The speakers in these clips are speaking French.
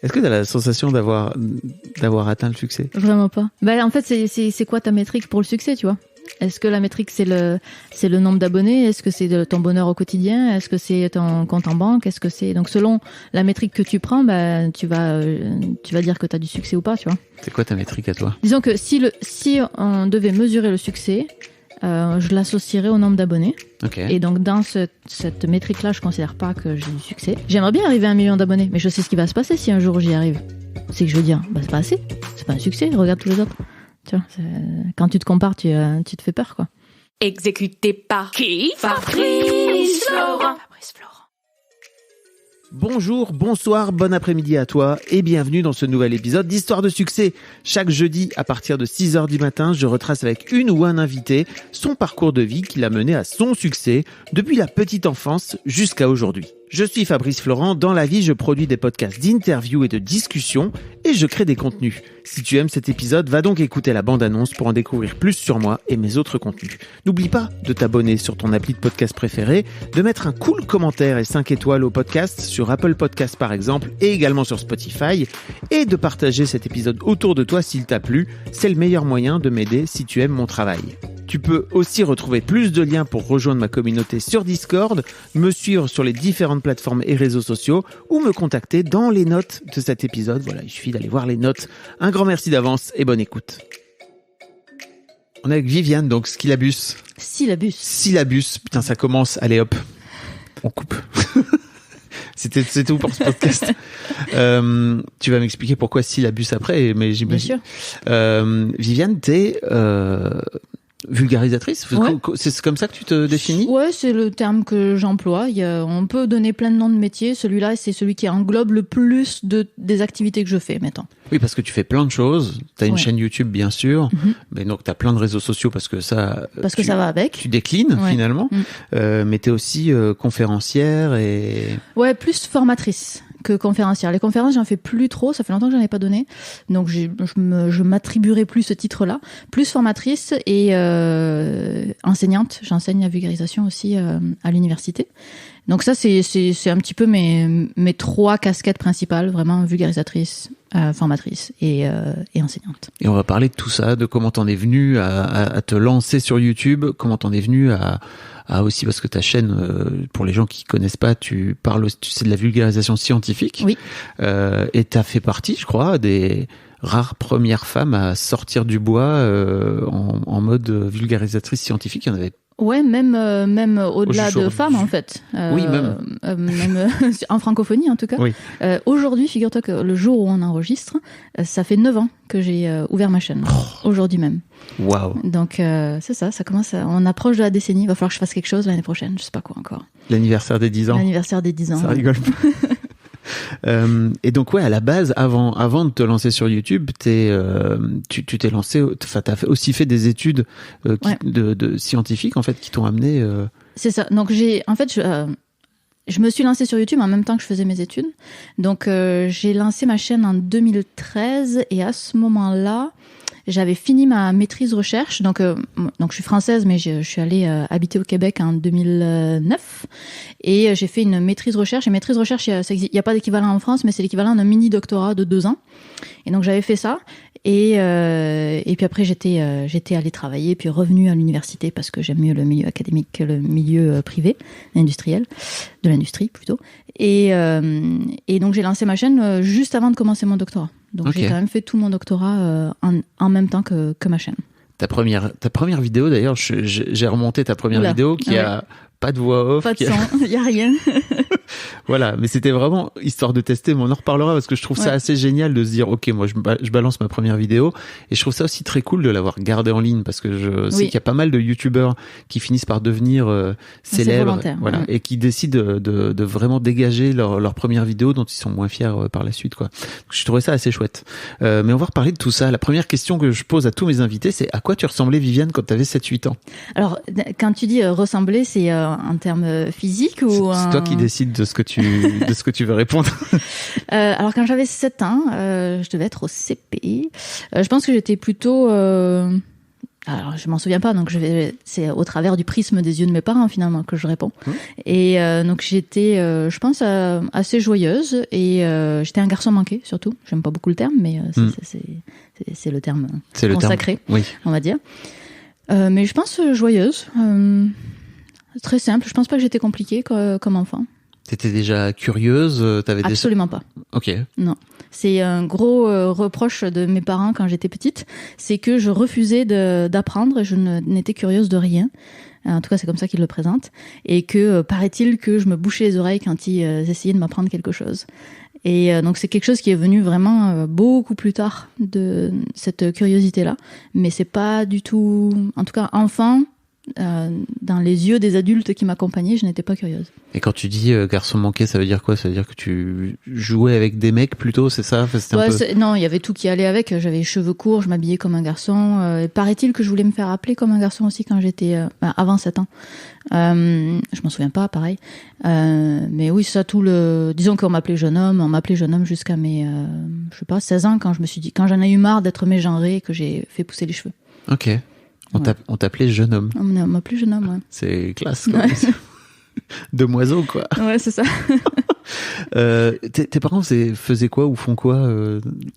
Est-ce que tu as la sensation d'avoir atteint le succès? Vraiment pas. En fait, c'est quoi ta métrique pour le succès, tu vois? Est-ce que la métrique, c'est le nombre d'abonnés? Est-ce que c'est ton bonheur au quotidien? Est-ce que c'est ton compte en banque? Est-ce que c'est... Donc, selon la métrique que tu prends, tu vas dire que tu as du succès ou pas, tu vois. C'est quoi ta métrique à toi? Disons que si on devait mesurer le succès, je l'associerais au nombre d'abonnés. Okay. Et donc, dans cette métrique-là, je considère pas que j'ai du succès. J'aimerais bien arriver à 1 million d'abonnés, mais je sais ce qui va se passer si un jour j'y arrive. C'est que je veux dire, c'est pas assez. C'est pas un succès. Regarde tous les autres. Tu vois, quand tu te compares, tu te fais peur, quoi. Exécuté par qui? Fabrice Florent. Bonjour, bonsoir, bon après-midi à toi et bienvenue dans ce nouvel épisode d'Histoire de succès. Chaque jeudi à partir de 6h du matin, je retrace avec une ou un invité son parcours de vie qui l'a mené à son succès depuis la petite enfance jusqu'à aujourd'hui. Je suis Fabrice Florent, dans la vie je produis des podcasts d'interviews et de discussions et je crée des contenus. Si tu aimes cet épisode, va donc écouter la bande-annonce pour en découvrir plus sur moi et mes autres contenus. N'oublie pas de t'abonner sur ton appli de podcast préféré, de mettre un cool commentaire et 5 étoiles au podcast sur Apple Podcasts par exemple et également sur Spotify et de partager cet épisode autour de toi s'il t'a plu. C'est le meilleur moyen de m'aider si tu aimes mon travail. Tu peux aussi retrouver plus de liens pour rejoindre ma communauté sur Discord, me suivre sur les différentes plateformes et réseaux sociaux ou me contacter dans les notes de cet épisode. Voilà, il suffit d'aller voir les notes. Un grand merci d'avance et bonne écoute. On est avec Viviane, donc Syllabus. Syllabus, putain ça commence, allez hop, on coupe. C'est tout pour ce podcast. Tu vas m'expliquer pourquoi Syllabus après, mais j'imagine. Bien sûr. Viviane, t'es... vulgarisatrice, ouais. C'est comme ça que tu te définis? Ouais, c'est le terme que j'emploie. On peut donner plein de noms de métiers. Celui-là, c'est celui qui englobe le plus des activités que je fais, mettons. Oui, parce que tu fais plein de choses. T'as une chaîne YouTube, bien sûr, mais donc t'as plein de réseaux sociaux parce que ça va avec. Tu déclines finalement, mais t'es aussi conférencière et... Ouais, plus formatrice que conférencière. Les conférences, j'en fais plus trop, ça fait longtemps que j'en ai pas donné, donc je m'attribuerai plus ce titre-là. Plus formatrice et enseignante, j'enseigne la vulgarisation aussi à l'université. Donc ça, c'est un petit peu mes 3 casquettes principales, vraiment vulgarisatrice, formatrice et enseignante. Et on va parler de tout ça, de comment t'en es venue à te lancer sur YouTube, comment t'en es venue à aussi, parce que ta chaîne, pour les gens qui connaissent pas, tu sais de la vulgarisation scientifique. Oui. Et t'as fait partie, je crois, des rares premières femmes à sortir du bois en mode vulgarisatrice scientifique. Il y en avait. Ouais, même au-delà de femmes, en fait. Oui, même. Même en francophonie, en tout cas. Oui. Aujourd'hui, figure-toi que le jour où on enregistre, ça fait 9 ans que j'ai ouvert ma chaîne. Aujourd'hui même. Waouh. Donc, c'est ça commence on approche de la décennie. Il va falloir que je fasse quelque chose l'année prochaine. Je sais pas quoi encore. L'anniversaire des 10 ans. L'anniversaire des 10 ans. Ça rigole pas. Et donc à la base, avant de te lancer sur YouTube, tu t'es lancé, enfin t'as aussi fait des études de scientifiques en fait qui t'ont amené. C'est ça. Donc je me suis lancée sur YouTube en même temps que je faisais mes études. Donc j'ai lancé ma chaîne en 2013 et à ce moment-là, j'avais fini ma maîtrise recherche. Donc je suis française, mais je suis allée habiter au Québec en 2009 et j'ai fait une maîtrise recherche. Et maîtrise recherche, il y a pas d'équivalent en France, mais c'est l'équivalent d'un mini doctorat de 2 ans. Et donc j'avais fait ça. Et puis après j'étais allée travailler, puis revenue à l'université parce que j'aime mieux le milieu académique que le milieu privé, industriel, de l'industrie plutôt. Et donc j'ai lancé ma chaîne juste avant de commencer mon doctorat. Donc j'ai quand même fait tout mon doctorat en même temps que ma chaîne. Ta première vidéo d'ailleurs, j'ai remonté ta première vidéo qui a pas de voix off, pas de son, il y a rien. Voilà, mais c'était vraiment histoire de tester, mais on en reparlera parce que je trouve ça assez génial de se dire ok, moi je balance ma première vidéo et je trouve ça aussi très cool de l'avoir gardée en ligne parce que je sais qu'il y a pas mal de youtubeurs qui finissent par devenir célèbres, voilà, et qui décident de vraiment dégager leur première vidéo dont ils sont moins fiers par la suite, quoi. Donc, je trouvais ça assez chouette. Mais on va reparler de tout ça. La première question que je pose à tous mes invités, c'est à quoi tu ressemblais, Viviane, quand tu avais 7-8 ans? Alors, quand tu dis ressembler, c'est en termes physiques ou c'est toi qui décides de ce que tu veux répondre. Alors quand j'avais 7 ans, je devais être au CP. Je pense que j'étais plutôt Alors, je m'en souviens pas, donc c'est au travers du prisme des yeux de mes parents, finalement, que je réponds. Et donc, j'étais, je pense, assez joyeuse, et j'étais un garçon manqué, surtout. J'aime pas beaucoup le terme, mais c'est le terme consacré, oui. On va dire. Mais je pense joyeuse, très simple. Je pense pas que j'étais compliquée comme enfant. T'étais déjà curieuse, Absolument pas. Ok. Non. C'est un gros reproche de mes parents quand j'étais petite, c'est que je refusais d'apprendre et je n'étais curieuse de rien. En tout cas, c'est comme ça qu'ils le présentent. Et que, paraît-il que je me bouchais les oreilles quand ils essayaient de m'apprendre quelque chose. Et donc, c'est quelque chose qui est venu vraiment beaucoup plus tard de cette curiosité-là. Mais c'est pas du tout... En tout cas, enfant, dans les yeux des adultes qui m'accompagnaient, je n'étais pas curieuse. Et quand tu dis garçon manqué, ça veut dire quoi? Ça veut dire que tu jouais avec des mecs plutôt, c'est ça? Non, il y avait tout qui allait avec. J'avais les cheveux courts, je m'habillais comme un garçon. Et paraît-il que je voulais me faire appeler comme un garçon aussi quand j'étais avant 7 ans. Je m'en souviens pas, pareil. Mais oui, ça disons qu'on m'appelait jeune homme. On m'appelait jeune homme jusqu'à mes, 16 ans, quand j'en ai eu marre d'être mégenrée et que j'ai fait pousser les cheveux. Ok. On t'appelait jeune homme. On m'appelait jeune homme, ouais. C'est classe, quoi. Ouais. Demoiselle, quoi. Ouais, c'est ça. Tes parents faisaient quoi ou font quoi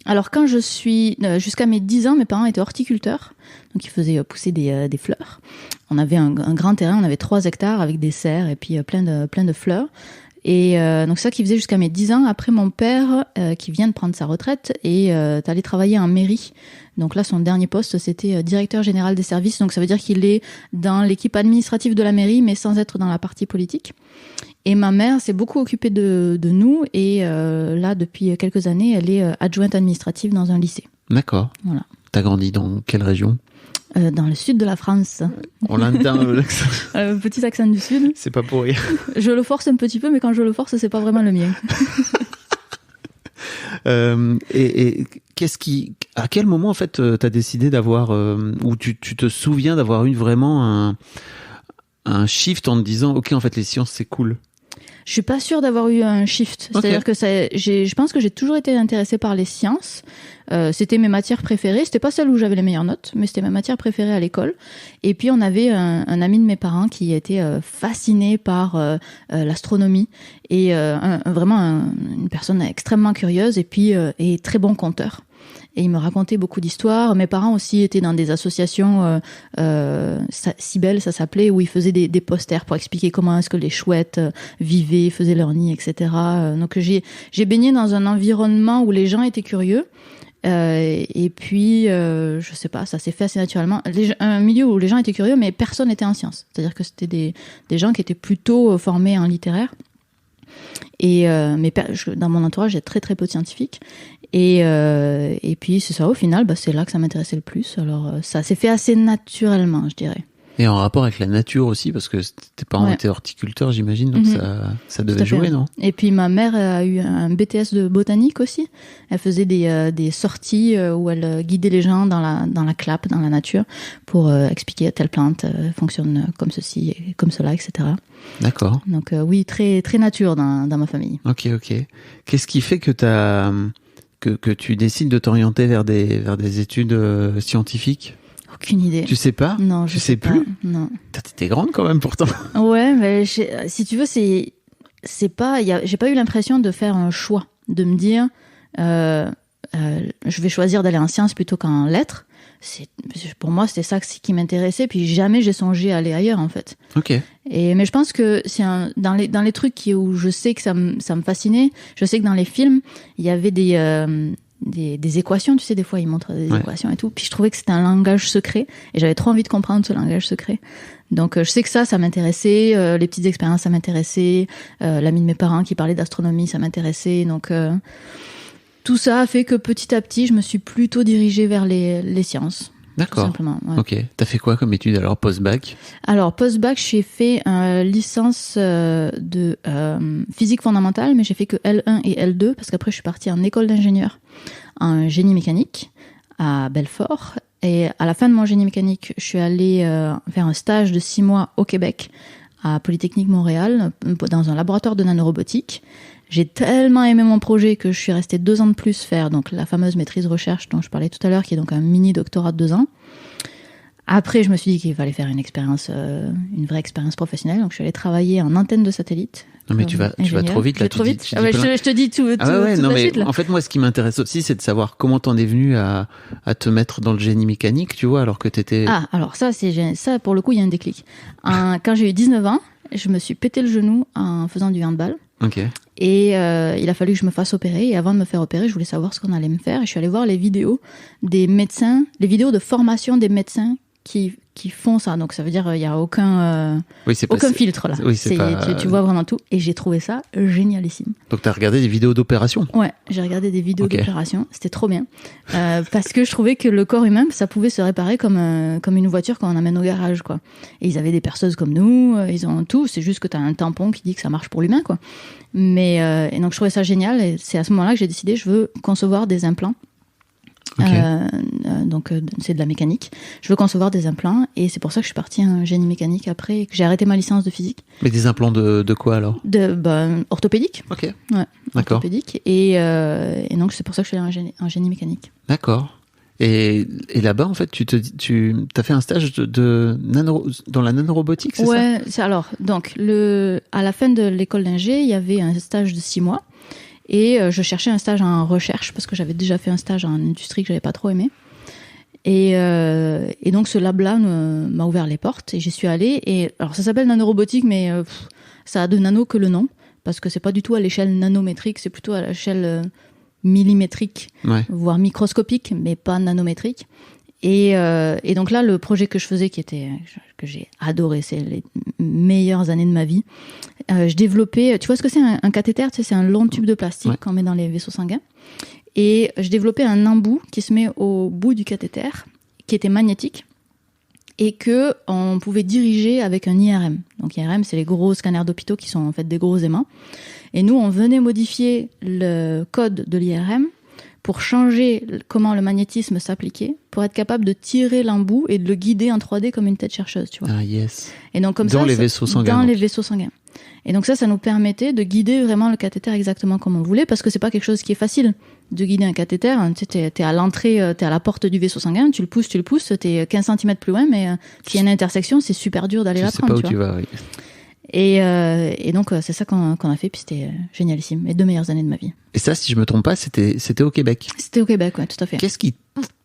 Alors, quand je suis... jusqu'à mes 10 ans, mes parents étaient horticulteurs. Donc, ils faisaient pousser des fleurs. On avait un grand terrain, on avait 3 hectares avec des serres et puis plein de fleurs. Et donc, ça qu'ils faisaient jusqu'à mes 10 ans. Après, mon père, qui vient de prendre sa retraite, est allé travailler en mairie. Donc là, son dernier poste, c'était directeur général des services. Donc ça veut dire qu'il est dans l'équipe administrative de la mairie, mais sans être dans la partie politique. Et ma mère s'est beaucoup occupée de nous. Et là, depuis quelques années, elle est adjointe administrative dans un lycée. D'accord. Voilà. T'as grandi dans quelle région? Dans le sud de la France. On l'entend, l'accent. Petit accent du sud. C'est pas pour rire. Je le force un petit peu, mais quand je le force, c'est pas vraiment le mien. Et à quel moment en fait t'as décidé d'avoir ou tu te souviens d'avoir eu vraiment un shift en te disant ok, en fait les sciences c'est cool? Je suis pas sûre d'avoir eu un shift. C'est-à-dire que je pense que j'ai toujours été intéressée par les sciences. C'était mes matières préférées. C'était pas celle où j'avais les meilleures notes, mais c'était ma matière préférée à l'école. Et puis on avait un ami de mes parents qui était fasciné par l'astronomie et vraiment une personne extrêmement curieuse et puis et très bon conteur. Et il me racontait beaucoup d'histoires. Mes parents aussi étaient dans des associations, Cybèle, ça s'appelait, où ils faisaient des posters pour expliquer comment est-ce que les chouettes vivaient, faisaient leur nid, etc. Donc j'ai baigné dans un environnement où les gens étaient curieux. Et puis, je sais pas, ça s'est fait assez naturellement. Un milieu où les gens étaient curieux, mais personne n'était en sciences. C'est-à-dire que c'était des gens qui étaient plutôt formés en littéraire. Et mais dans mon entourage, il y a très très peu de scientifiques. Et puis c'est ça, au final, c'est là que ça m'intéressait le plus. Alors ça s'est fait assez naturellement, je dirais. Et en rapport avec la nature aussi, parce que tes parents étaient horticulteurs, j'imagine, donc ça devait jouer, non? Et puis ma mère a eu un BTS de botanique aussi. Elle faisait des sorties où elle guidait les gens dans la clappe, dans la nature, pour expliquer telle plante fonctionne comme ceci et comme cela, etc. D'accord. Donc oui, très très nature dans ma famille. Ok. Qu'est-ce qui fait que que tu décides de t'orienter vers des études scientifiques? Aucune idée. Tu sais pas? Non, je sais plus. Non. T'étais grande quand même pourtant. Ouais, mais si tu veux, c'est pas. J'ai pas eu l'impression de faire un choix, de me dire, je vais choisir d'aller en sciences plutôt qu'en lettres. Pour moi, c'était ça qui m'intéressait. Puis jamais j'ai songé à aller ailleurs, en fait. Ok. Mais je pense que c'est dans les trucs où je sais que ça me fascinait. Je sais que dans les films, il y avait des équations, tu sais, des fois ils montrent des équations et tout, puis je trouvais que c'était un langage secret et j'avais trop envie de comprendre ce langage secret. Donc je sais que ça m'intéressait, les petites expériences ça m'intéressait, l'ami de mes parents qui parlait d'astronomie ça m'intéressait, donc tout ça a fait que petit à petit je me suis plutôt dirigée vers les sciences. D'accord. Tout simplement, ouais. Ok. T'as fait quoi comme étude alors post-bac? Alors post-bac, j'ai fait une licence de physique fondamentale, mais j'ai fait que L1 et L2 parce qu'après je suis partie en école d'ingénieur en génie mécanique à Belfort. Et à la fin de mon génie mécanique, je suis allée faire un stage de 6 mois au Québec à Polytechnique Montréal dans un laboratoire de nanorobotique. J'ai tellement aimé mon projet que je suis restée 2 ans de plus faire donc la fameuse maîtrise recherche dont je parlais tout à l'heure, qui est donc un mini doctorat de 2 ans. Après, je me suis dit qu'il fallait faire une vraie expérience professionnelle. Donc, je suis allée travailler en antenne de satellite. Non, mais tu vas trop vite, là. Je te dis tout. Non, mais en fait, moi, ce qui m'intéresse aussi, c'est de savoir comment t'en es venu à te mettre dans le génie mécanique, tu vois, alors que t'étais... Ah, alors ça, pour le coup, il y a un déclic. Quand j'ai eu 19 ans, je me suis pété le genou en faisant du handball. Ok. Et il a fallu que je me fasse opérer. Et avant de me faire opérer, je voulais savoir ce qu'on allait me faire. Et je suis allée voir les vidéos des médecins, les vidéos de formation des médecins qui font ça. Donc ça veut dire il y a aucun filtre là. Oui, tu vois vraiment tout. Et j'ai trouvé ça génialissime. Donc t'as regardé des vidéos d'opération? Ouais, j'ai regardé des vidéos d'opération. C'était trop bien parce que je trouvais que le corps humain, ça pouvait se réparer comme une voiture quand on amène au garage, quoi. Et ils avaient des perceuses comme nous, ils ont tout. C'est juste que t'as un tampon qui dit que ça marche pour l'humain, quoi. Mais et donc je trouvais ça génial. Et c'est à ce moment-là que j'ai décidé, je veux concevoir des implants. Donc c'est de la mécanique. Je veux concevoir des implants et c'est pour ça que je suis partie en génie mécanique après et que j'ai arrêté ma licence de physique. Mais des implants de quoi alors? Orthopédique. Ok. Ouais. D'accord. Orthopédique et donc c'est pour ça que je suis allée en génie mécanique. D'accord. Et là-bas, en fait, tu as fait un stage dans la nanorobotique, c'est ça? Ouais. Alors donc à la fin de l'école d'ingé, il y avait un stage de 6 mois. Et je cherchais un stage en recherche parce que j'avais déjà fait un stage en industrie que j'avais pas trop aimé. Et donc ce lab-là m'a ouvert les portes et j'y suis allée. Et alors ça s'appelle nanorobotique, mais ça a de nano que le nom parce que c'est pas du tout à l'échelle nanométrique, c'est plutôt à l'échelle millimétrique, voire microscopique, mais pas nanométrique. Et donc là, le projet que je faisais, que j'ai adoré, c'est les meilleures années de ma vie. Je développais, tu vois ce que c'est un cathéter, tu sais, c'est un long tube de plastique qu'on met dans les vaisseaux sanguins. Et je développais un embout qui se met au bout du cathéter, qui était magnétique et que on pouvait diriger avec un IRM. Donc IRM, c'est les gros scanners d'hôpitaux qui sont en fait des gros aimants. Et nous, on venait modifier le code de l'IRM pour changer comment le magnétisme s'appliquait, pour être capable de tirer l'embout et de le guider en 3D comme une tête chercheuse, tu vois. Ah yes. Et donc comme dans les vaisseaux sanguins. Dans les vaisseaux sanguins. Et donc ça nous permettait de guider vraiment le cathéter exactement comme on voulait, parce que c'est pas quelque chose qui est facile de guider un cathéter. Tu sais, t'es à l'entrée, t'es à la porte du vaisseau sanguin, tu le pousses, t'es 15 cm plus loin, mais s'il y a une intersection, c'est super dur d'aller la prendre. Tu sais pas où tu vas, oui. Et donc c'est ça qu'on a fait, puis c'était génialissime. Les 2 meilleures années de ma vie. Et ça, si je me trompe pas, c'était au Québec. C'était au Québec, ouais, tout à fait. Qu'est-ce qui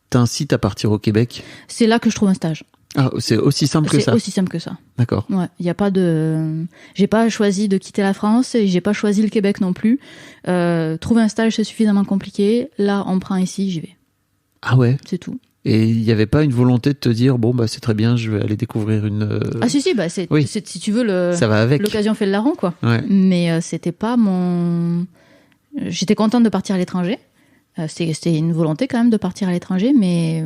t'incite à partir au Québec? C'est là que je trouve un stage. Ah, c'est aussi simple que ça? C'est aussi simple que ça. D'accord. Ouais, il y a pas de... J'ai pas choisi de quitter la France et j'ai pas choisi le Québec non plus. Trouver un stage, c'est suffisamment compliqué. Là, on me prend ici, j'y vais. Ah ouais? C'est tout. Et il n'y avait pas une volonté de te dire, bon, bah, c'est très bien, je vais aller découvrir une... Ah si, bah, si tu veux, ça va avec. L'occasion fait le larron, quoi. Ouais. Mais c'était pas mon... J'étais contente de partir à l'étranger. C'était une volonté quand même de partir à l'étranger, mais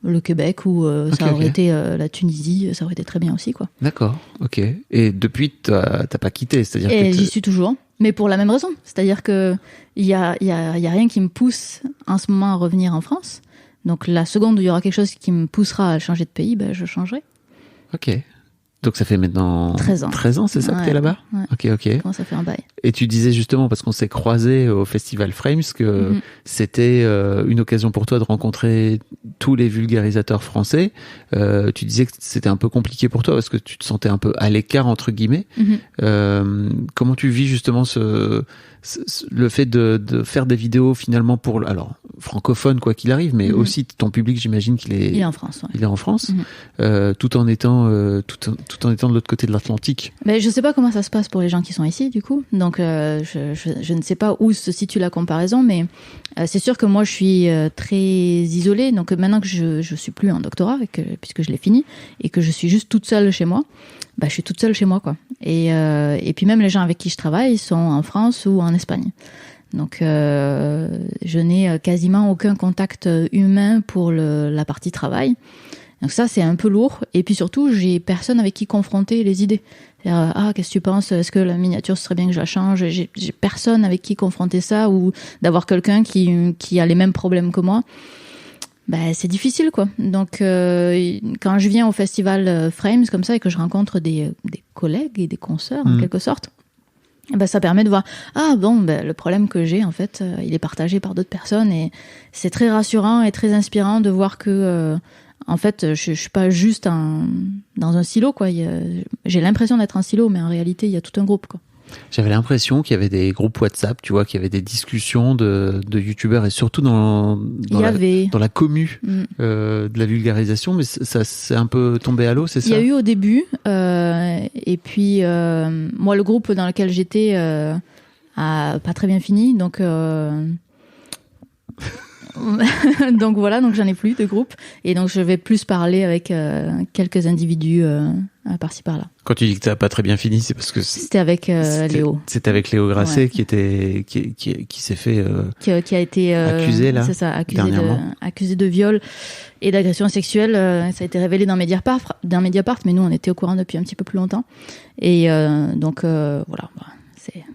le Québec ou ça aurait été la Tunisie, ça aurait été très bien aussi, quoi. D'accord, ok. Et depuis, t'as pas quitté, c'est-à-dire que j'y suis toujours, mais pour la même raison. C'est-à-dire que il y a rien qui me pousse en ce moment à revenir en France. Donc la seconde où il y aura quelque chose qui me poussera à changer de pays, ben, je changerai. Ok. Donc ça fait maintenant 13 ans. 13 ans, c'est ça que t'es là-bas? Ouais. Ok. Comment ça fait un bail. Et tu disais justement, parce qu'on s'est croisés au Festival Frames, que c'était une occasion pour toi de rencontrer tous les vulgarisateurs français. Tu disais que c'était un peu compliqué pour toi parce que tu te sentais un peu à l'écart, entre guillemets. Comment tu vis justement le fait de faire des vidéos finalement pour, alors, francophone quoi qu'il arrive, mais aussi ton public, j'imagine qu'il est... Il est en France, ouais. Il est en France, tout en étant de l'autre côté de l'Atlantique. Mais je sais pas comment ça se passe pour les gens qui sont ici, du coup. Donc, je ne sais pas où se situe la comparaison, mais c'est sûr que moi, je suis très isolée. Donc, maintenant que je suis plus en doctorat, puisque je l'ai fini, et que je suis juste toute seule chez moi, bah, je suis toute seule chez moi, quoi. Et puis même les gens avec qui je travaille sont en France ou en Espagne. Donc, je n'ai quasiment aucun contact humain pour la partie travail. Donc ça, c'est un peu lourd. Et puis surtout, j'ai personne avec qui confronter les idées. Qu'est-ce que tu penses? Est-ce que la miniature, ce serait bien que je la change? J'ai personne avec qui confronter ça, ou d'avoir quelqu'un qui a les mêmes problèmes que moi. Ben, c'est difficile, quoi. Donc, quand je viens au festival Frames, comme ça, et que je rencontre des collègues et des consoeurs, en quelque sorte, ben, ça permet de voir, le problème que j'ai, en fait, il est partagé par d'autres personnes, et c'est très rassurant et très inspirant de voir que, en fait, je suis pas juste dans un silo, quoi. J'ai l'impression d'être un silo, mais en réalité, il y a tout un groupe, quoi. J'avais l'impression qu'il y avait des groupes WhatsApp, tu vois, qu'il y avait des discussions de youtubeurs et surtout dans la commu de la vulgarisation, mais ça c'est un peu tombé à l'eau, c'est ça? Il y a eu au début, et puis moi, le groupe dans lequel j'étais a pas très bien fini, donc donc voilà, donc j'en ai plus de groupe, et donc je vais plus parler avec quelques individus par-ci par-là. Quand tu dis que ça n'a pas très bien fini, c'est parce que c'était avec Léo. C'était avec Léo Grasset qui s'est fait qui a été accusé là. C'est ça, accusé de viol et d'agression sexuelle. Ça a été révélé dans Mediapart, mais nous on était au courant depuis un petit peu plus longtemps. Et donc voilà.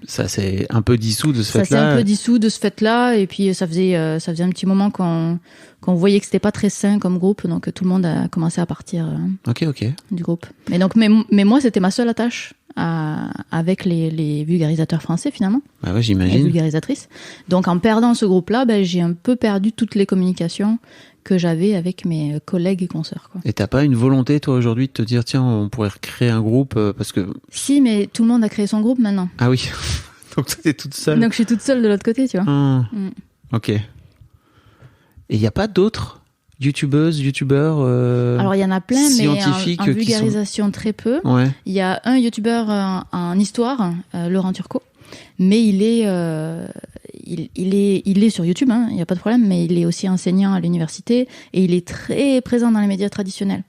Ça s'est un peu dissous de ce fait-là. Ça s'est un peu dissous de ce fait-là, et puis ça faisait un petit moment qu'on voyait que c'était pas très sain comme groupe, donc tout le monde a commencé à partir du groupe. Mais donc, mais moi, c'était ma seule attache avec les vulgarisateurs français, finalement. Ah ouais, j'imagine. Les vulgarisatrices. Donc en perdant ce groupe-là, j'ai un peu perdu toutes les communications que j'avais avec mes collègues et consoeurs, quoi. Et t'as pas une volonté, toi, aujourd'hui, de te dire, tiens, on pourrait recréer un groupe, parce que... Si, mais tout le monde a créé son groupe maintenant. Ah oui. Donc toi, t'es toute seule. Donc je suis toute seule de l'autre côté, tu vois. Ok. Et il n'y a pas d'autres youtubeurs Alors il y en a plein, mais en vulgarisation très peu. Ouais. Il y a un youtubeur en histoire, Laurent Turcot, mais il est sur YouTube, hein, il n'y a pas de problème, mais il est aussi enseignant à l'université et il est très présent dans les médias traditionnels.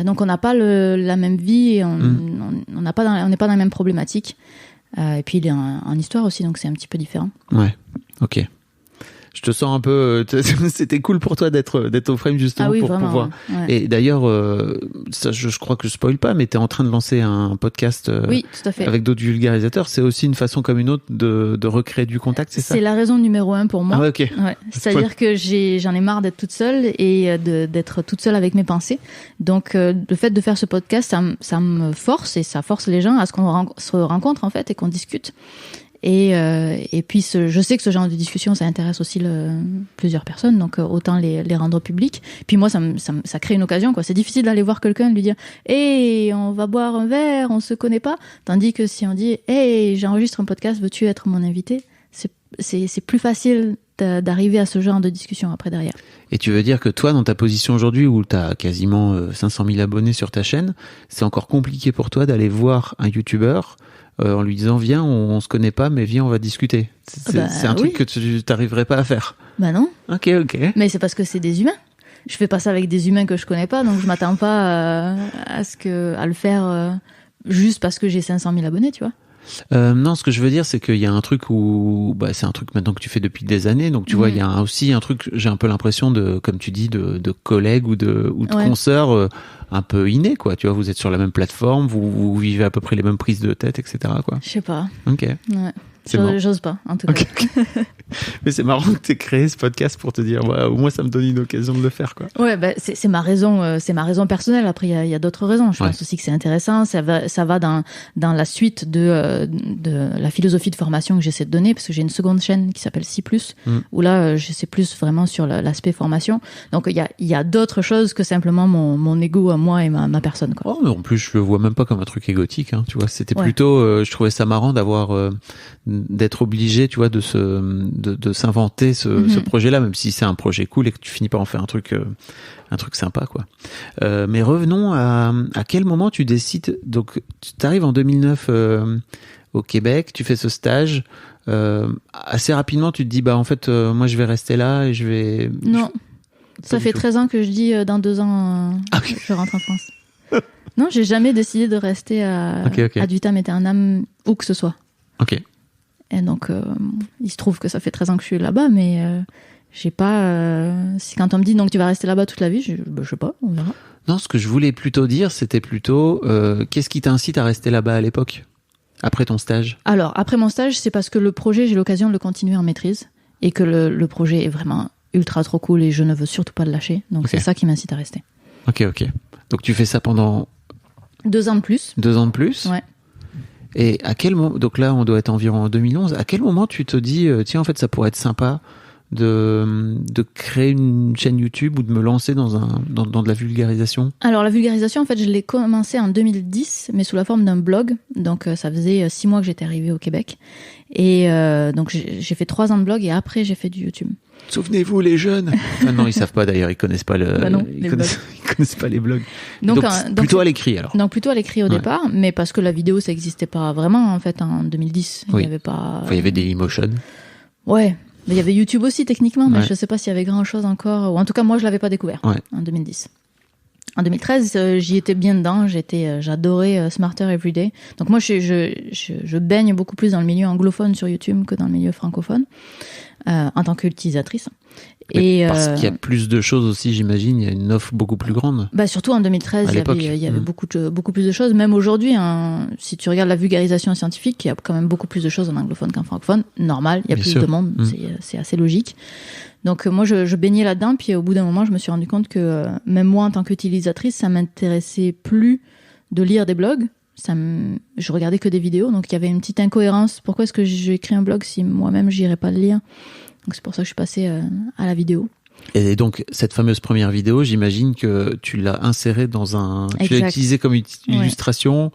Donc on n'a pas la même vie, et on n'est pas dans la même problématique. Et puis il est en histoire aussi, donc c'est un petit peu différent. Ouais, ok. Je te sens un peu... C'était cool pour toi d'être au frame, justement, pour pouvoir... Ouais. Et d'ailleurs, ça, je crois que je spoil pas, mais tu es en train de lancer un podcast oui, tout à fait. Avec d'autres vulgarisateurs. C'est aussi une façon comme une autre de recréer du contact, c'est ça? C'est la raison numéro 1 pour moi. Ah ouais, ok. Ouais. C'est-à-dire que j'en ai marre d'être toute seule et d'être toute seule avec mes pensées. Donc, le fait de faire ce podcast, ça me force, et ça force les gens à ce qu'on se rencontre, en fait, et qu'on discute. Et puis je sais que ce genre de discussion, ça intéresse aussi plusieurs personnes, donc autant les rendre publics. Puis moi, ça crée une occasion, quoi. C'est difficile d'aller voir quelqu'un et de lui dire « Hey, on va boire un verre, on se connaît pas », tandis que si on dit « Hey, j'enregistre un podcast, veux-tu être mon invité ?» c'est plus facile d'arriver à ce genre de discussion après derrière. Et tu veux dire que toi, dans ta position aujourd'hui, où tu as quasiment 500 000 abonnés sur ta chaîne, c'est encore compliqué pour toi d'aller voir un youtubeur en lui disant viens, on se connaît pas, mais viens, on va discuter. C'est un truc que tu t'arriverais pas à faire. Bah non. Ok. Mais c'est parce que c'est des humains. Je fais pas ça avec des humains que je connais pas, donc je m'attends pas à le faire juste parce que j'ai 500 000 abonnés, tu vois. Non, ce que je veux dire, c'est qu'il y a un truc où, c'est un truc maintenant que tu fais depuis des années, donc tu vois, il y a aussi un truc, j'ai un peu l'impression de, comme tu dis, de collègues ou de consoeurs un peu innés, quoi. Tu vois, vous êtes sur la même plateforme, vous vivez à peu près les mêmes prises de tête, etc., quoi. Je sais pas. Ok. Ouais. J'ose pas, en tout cas. Okay. Mais c'est marrant que tu aies créé ce podcast pour te dire, au moins ça me donne une occasion de le faire, quoi. Ouais, c'est ma raison personnelle. Après, il y a d'autres raisons. Je pense aussi que c'est intéressant. Ça va dans la suite de la philosophie de formation que j'essaie de donner, parce que j'ai une seconde chaîne qui s'appelle C+, où là, j'essaie plus vraiment sur l'aspect formation. Donc, il y a d'autres choses que simplement mon ego à moi et ma personne, quoi. Oh, mais en plus, je le vois même pas comme un truc égotique, hein, tu vois. C'était plutôt, je trouvais ça marrant d'être obligé, tu vois, de s'inventer ce projet-là, même si c'est un projet cool et que tu finis par en faire un truc sympa, quoi. Mais revenons à quel moment tu décides. Donc, tu arrives en 2009 au Québec, tu fais ce stage. Assez rapidement, tu te dis, en fait, moi, je vais rester là et je vais. Non, ça fait 13 ans que je dis dans 2 ans, je rentre en France. Non, j'ai jamais décidé de rester ad vitam aeternam où que ce soit. Ok. Et donc, il se trouve que ça fait 13 ans que je suis là-bas, mais j'ai pas... si quand on me dit donc tu vas rester là-bas toute la vie, je sais pas, on verra. Non, ce que je voulais plutôt dire, c'était plutôt qu'est-ce qui t'incite à rester là-bas à l'époque, après ton stage? Alors, après mon stage, c'est parce que le projet, j'ai l'occasion de le continuer en maîtrise, et que le projet est vraiment ultra trop cool, et je ne veux surtout pas le lâcher. Donc c'est ça qui m'incite à rester. Ok. Donc tu fais ça pendant... 2 ans de plus. 2 ans de plus? Ouais. Et à quel moment, donc là on doit être environ en 2011, à quel moment tu te dis tiens, en fait ça pourrait être sympa de créer une chaîne YouTube ou de me lancer dans de la vulgarisation? Alors la vulgarisation, en fait, je l'ai commencé en 2010, mais sous la forme d'un blog. Donc ça faisait 6 mois que j'étais arrivée au Québec. Et donc j'ai fait 3 ans de blog et après j'ai fait du YouTube. Souvenez-vous les jeunes. Ah non, ils savent pas d'ailleurs, ils connaissent pas ils connaissent pas les blogs. Donc plutôt à l'écrit alors. Donc plutôt à l'écrit au départ, mais parce que la vidéo ça existait pas vraiment en fait en 2010. Oui. Il y avait pas. Il y avait Dailymotion. Ouais. Mais il y avait YouTube aussi techniquement, mais je sais pas s'il y avait grand chose encore. Ou en tout cas moi je l'avais pas découvert en 2010. En 2013, j'y étais bien dedans. J'adorais Smarter Everyday. Donc moi, je baigne beaucoup plus dans le milieu anglophone sur YouTube que dans le milieu francophone en tant qu'utilisatrice. Parce qu'il y a plus de choses aussi, j'imagine. Il y a une offre beaucoup plus grande. Bah surtout en 2013, il y avait beaucoup plus de choses. Même aujourd'hui, si tu regardes la vulgarisation scientifique, il y a quand même beaucoup plus de choses en anglophone qu'en francophone. Normal, il y a plus de monde, c'est assez logique. Donc moi, je baignais là-dedans, puis au bout d'un moment, je me suis rendu compte que même moi, en tant qu'utilisatrice, ça m'intéressait plus de lire des blogs. Je regardais que des vidéos, donc il y avait une petite incohérence. Pourquoi est-ce que j'ai écrit un blog si moi-même, j'irais pas le lire? Donc c'est pour ça que je suis passée à la vidéo. Et donc, cette fameuse première vidéo, j'imagine que tu l'as insérée tu l'as utilisée comme illustration,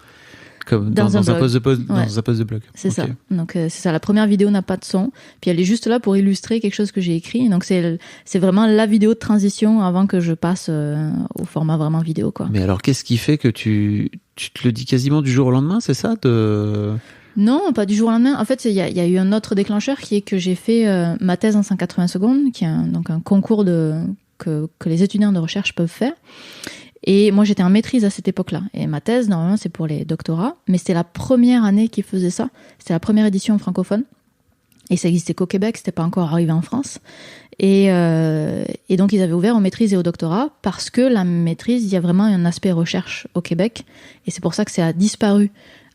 comme dans un post de blog. C'est ça. Donc, c'est ça. La première vidéo n'a pas de son. Puis elle est juste là pour illustrer quelque chose que j'ai écrit. Donc, c'est vraiment la vidéo de transition avant que je passe au format vraiment vidéo, quoi. Mais alors, qu'est-ce qui fait que tu te le dis quasiment du jour au lendemain, c'est ça Non, pas du jour au lendemain. En fait, il y a eu un autre déclencheur qui est que j'ai fait ma thèse en 180 secondes, qui est un concours que les étudiants de recherche peuvent faire. Et moi, j'étais en maîtrise à cette époque-là. Et ma thèse, normalement, c'est pour les doctorats. Mais c'était la première année qu'ils faisaient ça. C'était la première édition francophone. Et ça existait qu'au Québec, c'était pas encore arrivé en France. Et donc, ils avaient ouvert aux maîtrises et aux doctorats parce que la maîtrise, il y a vraiment un aspect recherche au Québec. Et c'est pour ça que ça a disparu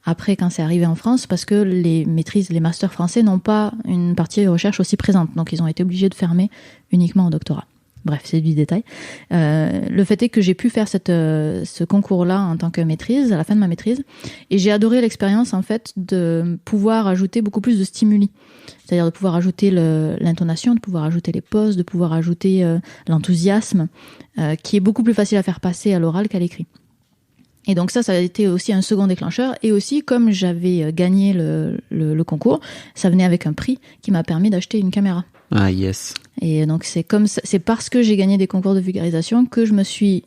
après quand c'est arrivé en France, parce que les maîtrises, les masters français n'ont pas une partie de recherche aussi présente. Donc, ils ont été obligés de fermer uniquement au doctorat. Bref, c'est du détail. Le fait est que j'ai pu faire ce concours-là en tant que maîtrise, à la fin de ma maîtrise. Et j'ai adoré l'expérience, en fait, de pouvoir ajouter beaucoup plus de stimuli. C'est-à-dire de pouvoir ajouter l'intonation, de pouvoir ajouter les pauses, de pouvoir ajouter l'enthousiasme, qui est beaucoup plus facile à faire passer à l'oral qu'à l'écrit. Et donc ça a été aussi un second déclencheur. Et aussi, comme j'avais gagné le concours, ça venait avec un prix qui m'a permis d'acheter une caméra. Ah yes. Et donc c'est parce que j'ai gagné des concours de vulgarisation que je me suis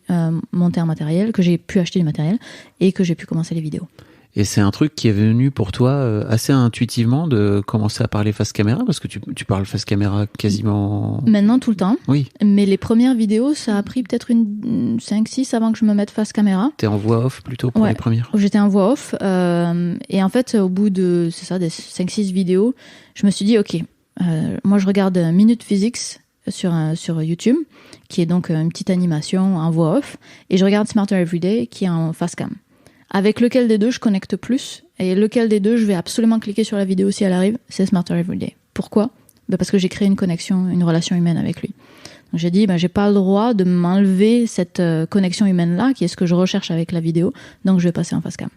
monté un matériel, que j'ai pu acheter du matériel et que j'ai pu commencer les vidéos. Et c'est un truc qui est venu pour toi assez intuitivement de commencer à parler face caméra, parce que tu parles face caméra quasiment... Maintenant, tout le temps. Oui. Mais les premières vidéos, ça a pris peut-être 5-6 avant que je me mette face caméra. T'es en voix off plutôt pour les premières? J'étais en voix off. Et en fait, au bout de, c'est ça, des 5-6 vidéos, je me suis dit, ok, moi je regarde Minute Physics sur YouTube, qui est donc une petite animation en voix off, et je regarde Smarter Everyday, qui est en face cam. Avec lequel des deux je connecte plus, et lequel des deux je vais absolument cliquer sur la vidéo si elle arrive, c'est Smarter Everyday. Pourquoi ? Parce que j'ai créé une connexion, une relation humaine avec lui. Donc j'ai dit, j'ai pas le droit de m'enlever cette connexion humaine-là, qui est ce que je recherche avec la vidéo, donc je vais passer en face cam.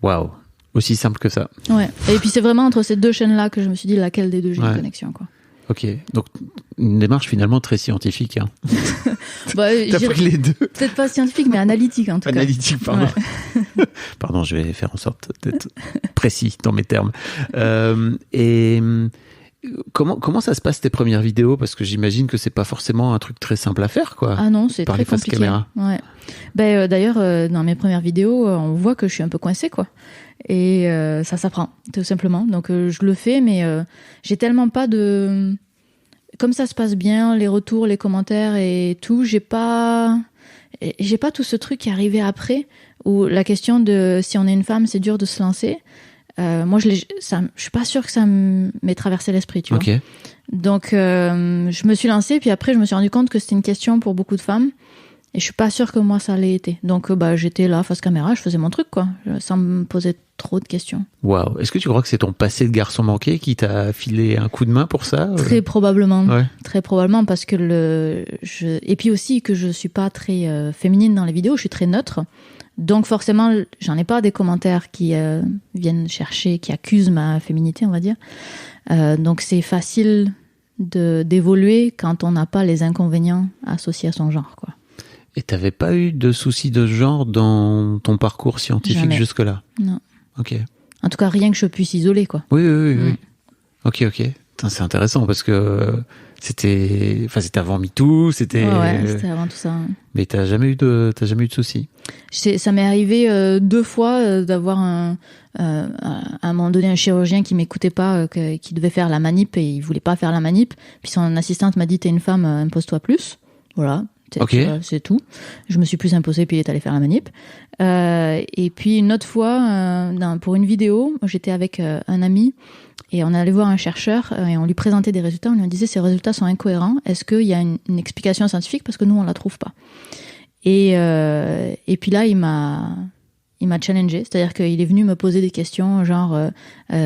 Waouh, aussi simple que ça. Ouais, et puis c'est vraiment entre ces deux chaînes-là que je me suis dit laquelle des deux j'ai une connexion, quoi. Ok, donc une démarche finalement très scientifique. Hein. T'as pris les deux. Peut-être pas scientifique, mais analytique en tout cas. Analytique, pardon. Ouais. Pardon, je vais faire en sorte d'être précis dans mes termes. Et comment ça se passe tes premières vidéos ? Parce que j'imagine que c'est pas forcément un truc très simple à faire, quoi. Ah non, c'est très compliqué. Caméra. Ouais. D'ailleurs, dans mes premières vidéos, on voit que je suis un peu coincée, quoi. Et ça s'apprend, tout simplement. Donc je le fais, mais j'ai tellement pas de... Comme ça se passe bien, les retours, les commentaires et tout, j'ai pas tout ce truc qui est arrivé après, où la question de si on est une femme, c'est dur de se lancer. Moi, je suis pas sûre que ça m'ait traversé l'esprit, tu vois. Okay. Donc je me suis lancée, puis après je me suis rendu compte que c'était une question pour beaucoup de femmes. Et je suis pas sûre que moi ça l'ait été. Donc j'étais là face caméra, je faisais mon truc, quoi, sans me poser trop de questions. Waouh. Est-ce que tu crois que c'est ton passé de garçon manqué qui t'a filé un coup de main pour ça ? Très probablement. Ouais. Très probablement, parce que et puis aussi que je suis pas très féminine dans les vidéos, je suis très neutre. Donc forcément, j'en ai pas des commentaires qui viennent chercher, qui accusent ma féminité, on va dire. Donc c'est facile d'évoluer quand on n'a pas les inconvénients associés à son genre, quoi. Et t'avais pas eu de soucis de genre dans ton parcours scientifique Jamais. jusque-là? Non. Ok. En tout cas, rien que je puisse isoler, quoi. Oui. Ok. Putain, c'est intéressant parce que c'était avant MeToo, c'était avant tout ça. Mais t'as jamais eu de soucis? Ça m'est arrivé 2 fois d'avoir à un moment donné un chirurgien qui m'écoutait pas, qui devait faire la manip et il voulait pas faire la manip. Puis son assistante m'a dit, t'es une femme, impose-toi plus. Voilà. C'est tout. Je me suis plus imposée, puis il est allé faire la manip. Et puis une autre fois, pour une vidéo, j'étais avec un ami et on allait voir un chercheur et on lui présentait des résultats. On lui disait, ces résultats sont incohérents. Est-ce qu'il y a une explication scientifique? Parce que nous, on la trouve pas. Et puis là, il m'a challengé, c'est-à-dire qu'il est venu me poser des questions genre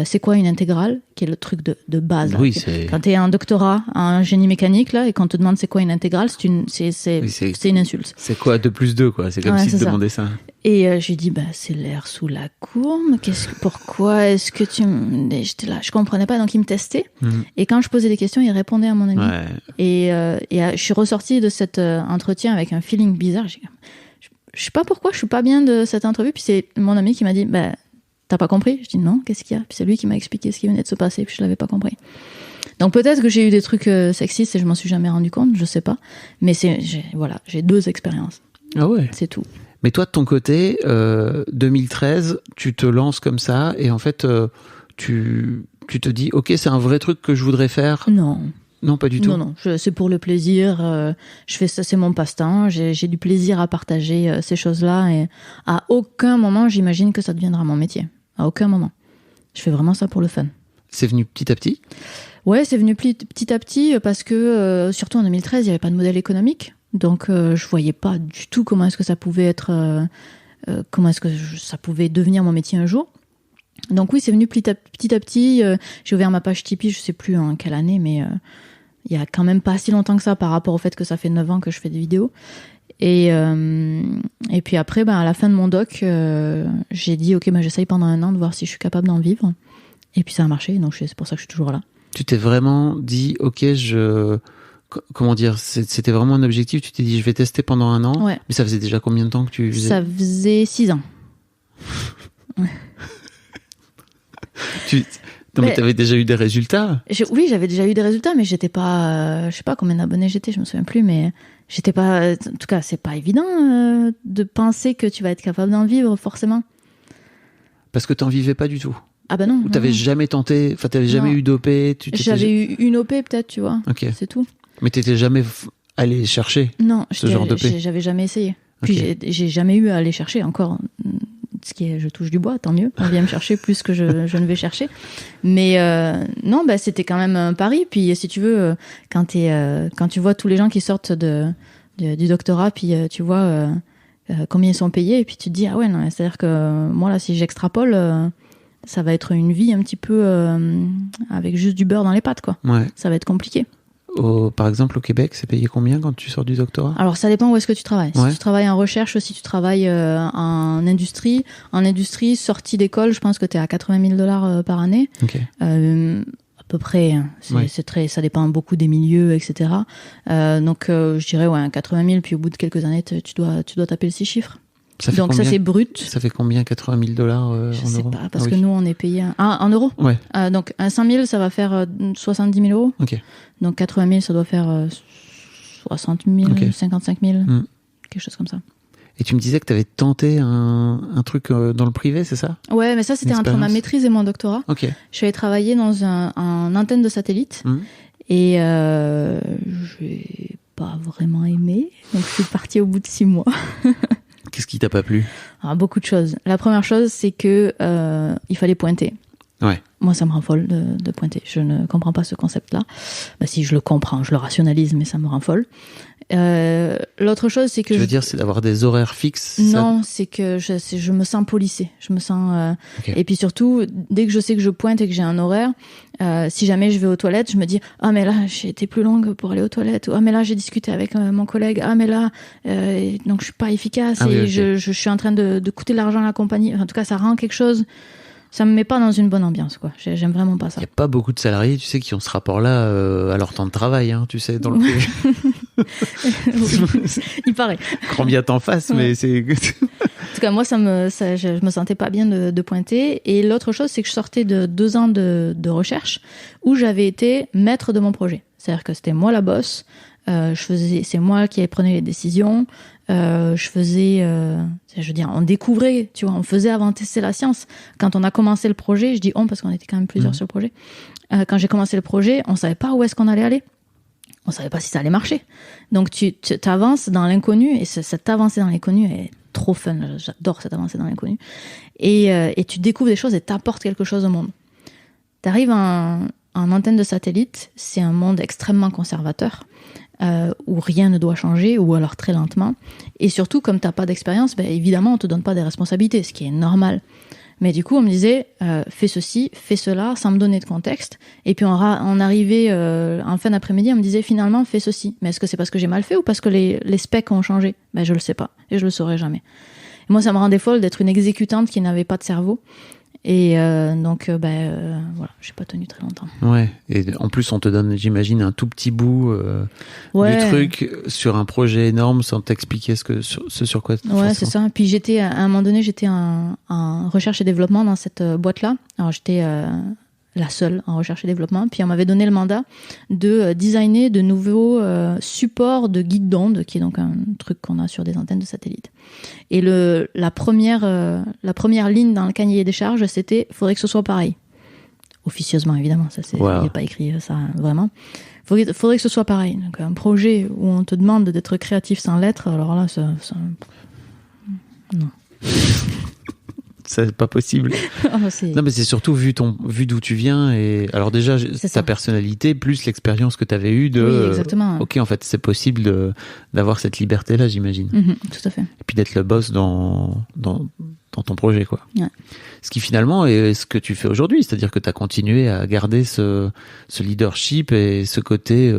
c'est quoi une intégrale, qui est le truc de base. Oui, là. Quand tu es en doctorat en génie mécanique là et qu'on te demande c'est quoi une intégrale, c'est une insulte. C'est quoi 2 plus 2 quoi, c'est comme si tu demandais ça. Et j'ai dit c'est l'air sous la courbe, pourquoi est-ce que j'étais là, je comprenais pas, donc il me testait. Et quand je posais des questions, il répondait à mon ami. Ouais. Et je suis ressortie de cet entretien avec un feeling bizarre. Je sais pas pourquoi je suis pas bien de cette entrevue, puis c'est mon ami qui m'a dit t'as pas compris? Je dis non, qu'est-ce qu'il y a? Puis c'est lui qui m'a expliqué ce qui venait de se passer, puis je l'avais pas compris. Donc peut-être que j'ai eu des trucs sexistes et je m'en suis jamais rendu compte, je sais pas, mais j'ai 2 expériences. Ah ouais. C'est tout. Mais toi de ton côté 2013, tu te lances comme ça et en fait tu te dis OK, c'est un vrai truc que je voudrais faire. Non, pas du tout. Non, c'est pour le plaisir. Je fais ça, c'est mon passe-temps. J'ai du plaisir à partager ces choses-là. Et à aucun moment, j'imagine que ça deviendra mon métier. À aucun moment. Je fais vraiment ça pour le fun. C'est venu petit à petit? Ouais, c'est venu petit à petit parce que, surtout en 2013, il n'y avait pas de modèle économique. Donc, je voyais pas du tout comment est-ce que ça pouvait être... comment est-ce que ça pouvait devenir mon métier un jour. Donc oui, c'est venu petit à petit. J'ai ouvert ma page Tipeee, je sais plus en quelle année, mais... il y a quand même pas si longtemps que ça par rapport au fait que ça fait 9 ans que je fais des vidéos. Et puis après, à la fin de mon doc, j'ai dit OK, j'essaye pendant 1 an de voir si je suis capable d'en vivre. Et puis ça a marché, donc c'est pour ça que je suis toujours là. Tu t'es vraiment dit OK, comment dire, c'était vraiment un objectif, tu t'es dit je vais tester pendant 1 an. Ouais. Mais ça faisait déjà combien de temps que tu faisais? Ça faisait 6 ans. Ouais. Non, mais t'avais déjà eu des résultats? Oui, j'avais déjà eu des résultats, mais j'étais pas, je sais pas combien d'abonnés j'étais, je me souviens plus, mais j'étais pas, en tout cas, c'est pas évident de penser que tu vas être capable d'en vivre, forcément. Parce que t'en vivais pas du tout? Ah bah non. Ou t'avais jamais tenté, enfin t'avais jamais eu d'OP? J'avais eu une OP peut-être, tu vois. Ok. C'est tout. Mais t'étais jamais allé chercher ce genre d'OP? J'avais jamais essayé. Puis j'ai jamais eu à aller chercher encore. Ce qui est, je touche du bois, tant mieux. On vient me chercher plus que je ne vais chercher. Mais non, c'était quand même un pari. Puis si tu veux, quand tu vois tous les gens qui sortent du doctorat, puis tu vois combien ils sont payés, et puis tu te dis ah ouais, non, c'est-à-dire que moi là, si j'extrapole, ça va être une vie un petit peu avec juste du beurre dans les pattes, quoi. Ouais. Ça va être compliqué. Par exemple, au Québec, c'est payé combien quand tu sors du doctorat? Alors, ça dépend où est-ce que tu travailles. Si tu travailles en recherche, si tu travailles en industrie, sortie d'école, je pense que tu es à 80 000 $ par année. Okay. À peu près. Ça dépend beaucoup des milieux, etc. Donc, je dirais 80 000, puis au bout de quelques années, tu dois taper le 6 chiffres. Donc ça c'est brut. Ça fait combien 80 000 $ en euros? Je sais pas, parce que nous on est payé en euros. Ouais. Donc un 100 000 ça va faire 70 000 €. Ok. Donc 80 000 ça doit faire 60 000, 55 000, quelque chose comme ça. Et tu me disais que tu avais tenté un truc dans le privé, c'est ça? Ouais, mais ça c'était entre ma maîtrise et mon doctorat. Ok. Je suis allée travailler dans un antenne de satellite et j'ai pas vraiment aimé, donc je suis partie au bout de 6 mois. Qu'est-ce qui t'a pas plu? Alors, beaucoup de choses. La première chose, c'est que il fallait pointer. Ouais. Moi, ça me rend folle de pointer. Je ne comprends pas ce concept-là. Si, je le comprends, je le rationalise, mais ça me rend folle. L'autre chose, c'est que... Tu veux dire, c'est d'avoir des horaires fixes? Non, c'est que je me sens policée. Je me sens... Et puis surtout, dès que je sais que je pointe et que j'ai un horaire, si jamais je vais aux toilettes, je me dis « Ah, mais là, j'ai été plus longue pour aller aux toilettes. » Ou « Ah, mais là, j'ai discuté avec mon collègue. Ah, mais là... donc, je suis pas efficace. Je suis en train de coûter de l'argent à la compagnie. » En tout cas, ça rend quelque chose... Ça me met pas dans une bonne ambiance, quoi. J'aime vraiment pas ça. Il n'y a pas beaucoup de salariés, tu sais, qui ont ce rapport-là à leur temps de travail, hein, tu sais, dans le privé. Il paraît. Grand bien t'en face, mais c'est... En tout cas, moi, je me sentais pas bien de pointer. Et l'autre chose, c'est que je sortais de 2 ans de recherche où j'avais été maître de mon projet. C'est-à-dire que c'était moi la boss. C'est moi qui prenais les décisions. On découvrait, tu vois, on faisait avancer la science. Quand on a commencé le projet, je dis on parce qu'on était quand même plusieurs sur le projet. Quand j'ai commencé le projet, on savait pas où est-ce qu'on allait aller. On savait pas si ça allait marcher. Donc tu avances dans l'inconnu et cette avancée dans l'inconnu est trop fun. J'adore cette avancée dans l'inconnu. Et tu découvres des choses et t'apportes quelque chose au monde. T'arrives en antenne de satellite, c'est un monde extrêmement conservateur. Où rien ne doit changer, ou alors très lentement. Et surtout, comme tu n'as pas d'expérience, évidemment, on ne te donne pas des responsabilités, ce qui est normal. Mais du coup, on me disait, fais ceci, fais cela, sans me donner de contexte. Et puis, on arrivait en fin d'après-midi, on me disait, finalement, fais ceci. Mais est-ce que c'est parce que j'ai mal fait ou parce que les specs ont changé ? Je ne le sais pas, et je ne le saurai jamais. Et moi, ça me rendait folle d'être une exécutante qui n'avait pas de cerveau. Et donc, voilà, j'ai pas tenu très longtemps. Ouais, et en plus, on te donne, j'imagine, un tout petit bout du truc sur un projet énorme sans t'expliquer ce sur quoi. Ouais, c'est ça. Puis à un moment donné, j'étais en recherche et développement dans cette boîte-là. Alors, j'étais la seule en recherche et développement. Puis on m'avait donné le mandat de designer de nouveaux supports de guide d'onde, qui est donc un truc qu'on a sur des antennes de satellite. Et la première ligne dans le cahier des charges, c'était « faudrait que ce soit pareil ». Officieusement, évidemment, il n'y a pas écrit ça vraiment. Faudrait que ce soit pareil. Donc un projet où on te demande d'être créatif sans l'être, alors là, ça... Non. C'est pas possible. Non, mais c'est surtout vu d'où tu viens et alors déjà ta personnalité plus l'expérience que tu avais eue de. Oui, exactement. Ok, en fait, c'est possible d'avoir cette liberté là, j'imagine. Tout à fait. Et puis d'être le boss dans ton projet, quoi. Ouais. Ce qui finalement est ce que tu fais aujourd'hui, c'est-à-dire que tu as continué à garder ce leadership et ce côté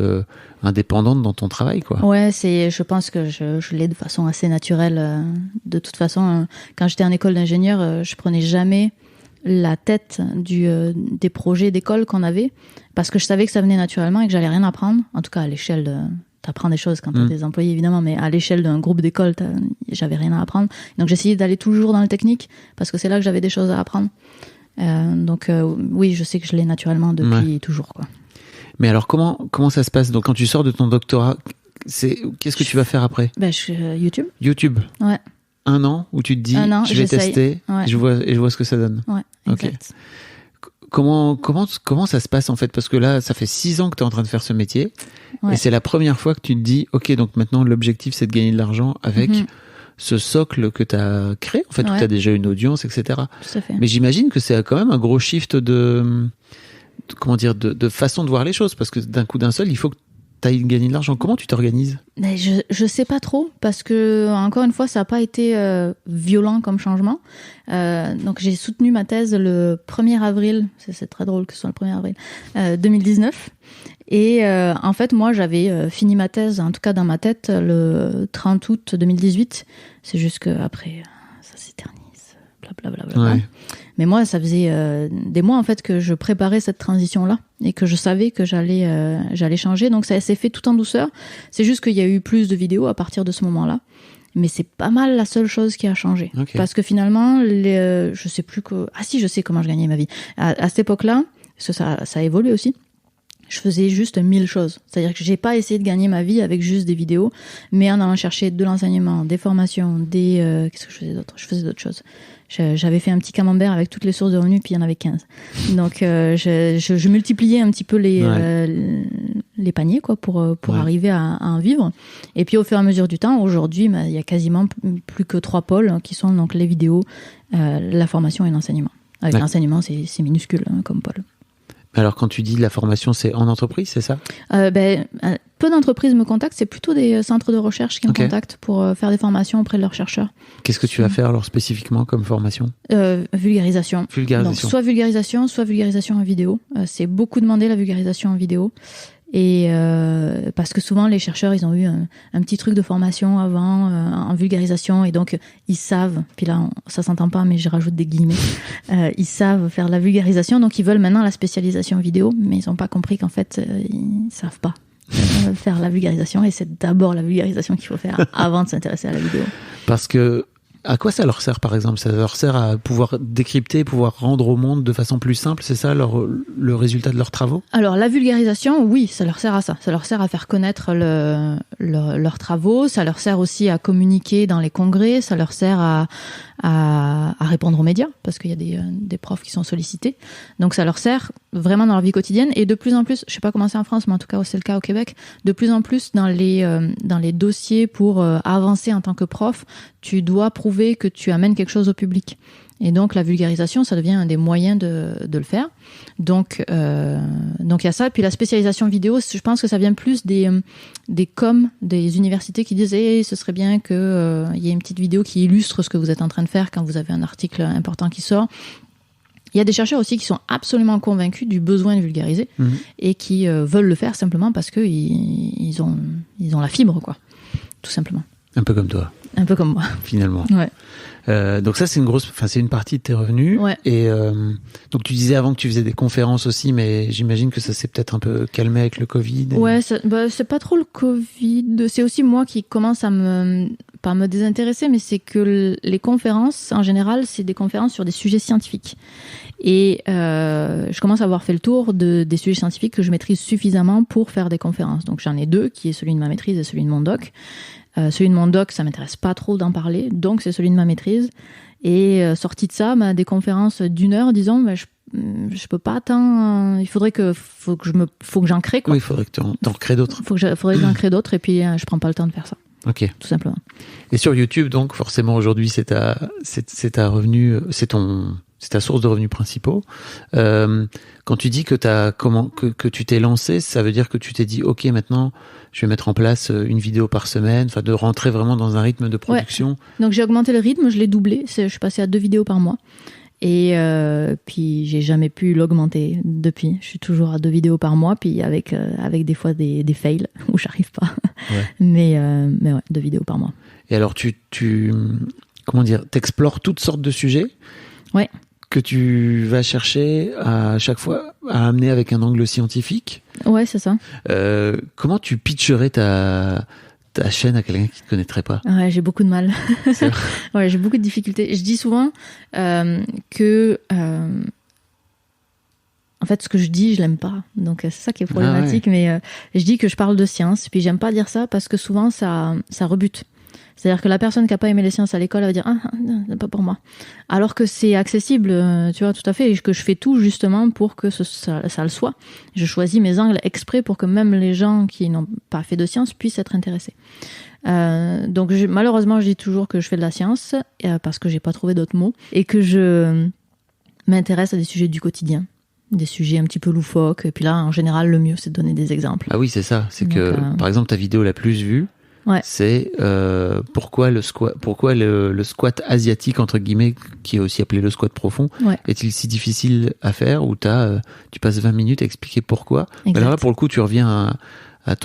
indépendante dans ton travail, quoi. Ouais, je pense que je l'ai de façon assez naturelle. De toute façon, quand j'étais en école d'ingénieur, je prenais jamais la tête des projets d'école qu'on avait, parce que je savais que ça venait naturellement et que j'allais rien apprendre, en tout cas à l'échelle de... T'apprends des choses quand t'as des employés, évidemment, mais à l'échelle d'un groupe d'école, j'avais rien à apprendre. Donc j'essayais d'aller toujours dans le technique, parce que c'est là que j'avais des choses à apprendre. Donc oui, je sais que je l'ai naturellement depuis toujours, quoi. Mais alors comment ça se passe ? Donc quand tu sors de ton doctorat, qu'est-ce que tu vas faire après ? YouTube. YouTube. Ouais. 1 an où tu te dis, je vais tester, et je vois ce que ça donne. Ouais, exact. Okay. Comment ça se passe en fait ? Parce que là, ça fait 6 ans que tu es en train de faire ce métier, et c'est la première fois que tu te dis, ok, donc maintenant l'objectif c'est de gagner de l'argent avec ce socle que tu as créé, en fait, où tu as déjà une audience, etc. Tout à fait. Mais j'imagine que c'est quand même un gros shift de façon de voir les choses, parce que d'un seul, il faut que tu ailles gagner de l'argent. Comment tu t'organises ? Je sais pas trop, parce que encore une fois, ça n'a pas été violent comme changement. Donc j'ai soutenu ma thèse le 1er avril, c'est très drôle que ce soit le 1er avril 2019. Et en fait, moi, j'avais fini ma thèse, en tout cas dans ma tête, le 30 août 2018. C'est juste qu'après, ça s'éternise, blablabla. Ouais. Mais moi, ça faisait des mois en fait que je préparais cette transition-là et que je savais que j'allais changer. Donc ça s'est fait tout en douceur. C'est juste qu'il y a eu plus de vidéos à partir de ce moment-là. Mais c'est pas mal la seule chose qui a changé. Okay. Parce que finalement, je sais plus que... Ah si, je sais comment je gagnais ma vie. À cette époque-là, parce que ça a évolué aussi, je faisais juste 1000 choses. C'est-à-dire que j'ai pas essayé de gagner ma vie avec juste des vidéos, mais en allant chercher de l'enseignement, des formations, qu'est-ce que je faisais d'autre ? Je faisais d'autres choses. J'avais fait un petit camembert avec toutes les sources de revenus, puis il y en avait 15. Donc je multipliais un petit peu les paniers, quoi, pour arriver à en vivre. Et puis au fur et à mesure du temps, aujourd'hui, il y a quasiment plus que 3 pôles qui sont donc les vidéos, la formation et l'enseignement. Avec l'enseignement, c'est minuscule comme pôle. Alors, quand tu dis la formation, c'est en entreprise, c'est ça ? Peu d'entreprises me contactent, c'est plutôt des centres de recherche qui me contactent pour faire des formations auprès de leurs chercheurs. Qu'est-ce que tu vas faire alors spécifiquement comme formation ? Vulgarisation. Donc, soit vulgarisation en vidéo. C'est beaucoup demandé, la vulgarisation en vidéo. Et parce que souvent les chercheurs ils ont eu un petit truc de formation avant en vulgarisation et donc ils savent, puis là ça s'entend pas mais je rajoute des guillemets, ils savent faire la vulgarisation, donc ils veulent maintenant la spécialisation vidéo, mais ils n'ont pas compris qu'en fait ils savent pas faire la vulgarisation, et c'est d'abord la vulgarisation qu'il faut faire avant de s'intéresser à la vidéo. Parce que à quoi ça leur sert, par exemple? Ça leur sert à pouvoir décrypter, pouvoir rendre au monde de façon plus simple, c'est ça le résultat de leurs travaux? Alors, la vulgarisation, oui, ça leur sert à ça. Ça leur sert à faire connaître leurs travaux, ça leur sert aussi à communiquer dans les congrès, ça leur sert à répondre aux médias, parce qu'il y a des profs qui sont sollicités. Donc ça leur sert vraiment dans leur vie quotidienne, et de plus en plus, je sais pas comment c'est en France, mais en tout cas c'est le cas au Québec, de plus en plus dans les dossiers pour avancer en tant que prof, tu dois prouver que tu amènes quelque chose au public. Et donc la vulgarisation, ça devient un des moyens de le faire. Donc il y a ça. Et puis la spécialisation vidéo, je pense que ça vient plus des coms des universités qui disent ce serait bien que y ait une petite vidéo qui illustre ce que vous êtes en train de faire quand vous avez un article important qui sort. Il y a des chercheurs aussi qui sont absolument convaincus du besoin de vulgariser et qui veulent le faire simplement parce que ils ont la fibre, quoi, tout simplement. Un peu comme toi. Un peu comme moi. Finalement. Ouais. Donc ça, c'est une partie de tes revenus. Ouais. Et donc tu disais avant que tu faisais des conférences aussi, mais j'imagine que ça s'est peut-être un peu calmé avec le Covid. Ouais, c'est pas trop le Covid. C'est aussi moi qui commence pas me désintéresser, mais c'est que les conférences, en général, c'est des conférences sur des sujets scientifiques. Et je commence à avoir fait le tour des sujets scientifiques que je maîtrise suffisamment pour faire des conférences. Donc j'en ai 2, qui est celui de ma maîtrise et celui de mon doc. Celui de mon doc, ça m'intéresse pas trop d'en parler, donc c'est celui de ma maîtrise. Et sorti de ça, des conférences d'1 heure, disons, je peux pas tant. Il faudrait faut que j'en crée, quoi. Oui, il faudrait que t'en crées d'autres. Faudrait que j'en crée d'autres, et puis je prends pas le temps de faire ça. Ok. Tout simplement. Et sur YouTube, donc forcément aujourd'hui, c'est ta revenu, c'est ta source de revenus principaux. Quand tu dis que tu t'es lancé, ça veut dire que tu t'es dit, ok, maintenant, je vais mettre en place une vidéo par semaine, enfin de rentrer vraiment dans un rythme de production. Ouais. Donc j'ai augmenté le rythme, je l'ai doublé. Je suis passée à 2 vidéos par mois. Et puis j'ai jamais pu l'augmenter depuis. Je suis toujours à 2 vidéos par mois, puis avec des fois des fails où j'arrive pas. Ouais. Mais ouais, 2 vidéos par mois. Et alors tu t'explores toutes sortes de sujets. Ouais. Que tu vas chercher à chaque fois à amener avec un angle scientifique. Ouais, c'est ça. Comment tu pitcherais ta chaîne à quelqu'un qui ne te connaîtrait pas? Ouais, j'ai beaucoup de mal. Ouais, j'ai beaucoup de difficultés. Je dis souvent que en fait, ce que je dis, je l'aime pas. Donc c'est ça qui est problématique. Mais je dis que je parle de science. Puis j'aime pas dire ça parce que souvent ça rebute. C'est-à-dire que la personne qui n'a pas aimé les sciences à l'école, elle va dire c'est pas pour moi. Alors que c'est accessible, tu vois, tout à fait, et que je fais tout justement pour que ça le soit. Je choisis mes angles exprès pour que même les gens qui n'ont pas fait de sciences puissent être intéressés. Donc malheureusement, je dis toujours que je fais de la science parce que j'ai pas trouvé d'autres mots, et que je m'intéresse à des sujets du quotidien. Des sujets un petit peu loufoques. Et puis là, en général, le mieux, c'est de donner des exemples. Ah oui, c'est ça. C'est donc, que, par exemple, ta vidéo la plus vue, ouais. C'est pourquoi le squat asiatique, entre guillemets, qui est aussi appelé le squat profond, ouais. Est-il si difficile à faire, où tu passes 20 minutes à expliquer pourquoi. Mais alors là, pour le coup, tu reviens à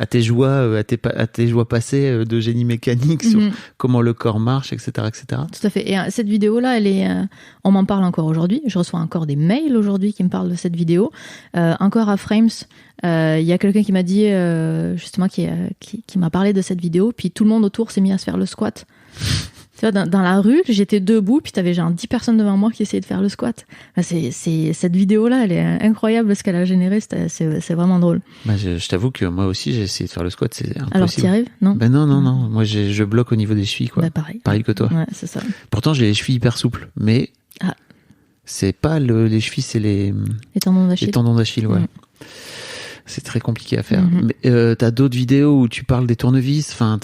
tes joies passées de génie mécanique, sur comment le corps marche, etc., etc. Tout à fait. Et cette vidéo-là, on m'en parle encore aujourd'hui. Je reçois encore des mails aujourd'hui qui me parlent de cette vidéo. Encore à Frames, il y a quelqu'un qui m'a dit, justement, qui m'a parlé de cette vidéo. Puis tout le monde autour s'est mis à se faire le squat. Tu vois, dans la rue, j'étais debout, puis t'avais genre 10 personnes devant moi qui essayaient de faire le squat. Cette vidéo-là, elle est incroyable, ce qu'elle a généré, c'est vraiment drôle. Je t'avoue que moi aussi, j'ai essayé de faire le squat, c'est impossible. Alors, t'y arrives, non? Non. Moi, je bloque au niveau des chevilles, quoi. Pareil que toi. Ouais, c'est ça. Pourtant, j'ai les chevilles hyper souples, mais c'est pas les chevilles, c'est les tendons d'Achille. Les tendons d'Achille, ouais. C'est très compliqué à faire. Mais t'as d'autres vidéos où tu parles des tournevis, enfin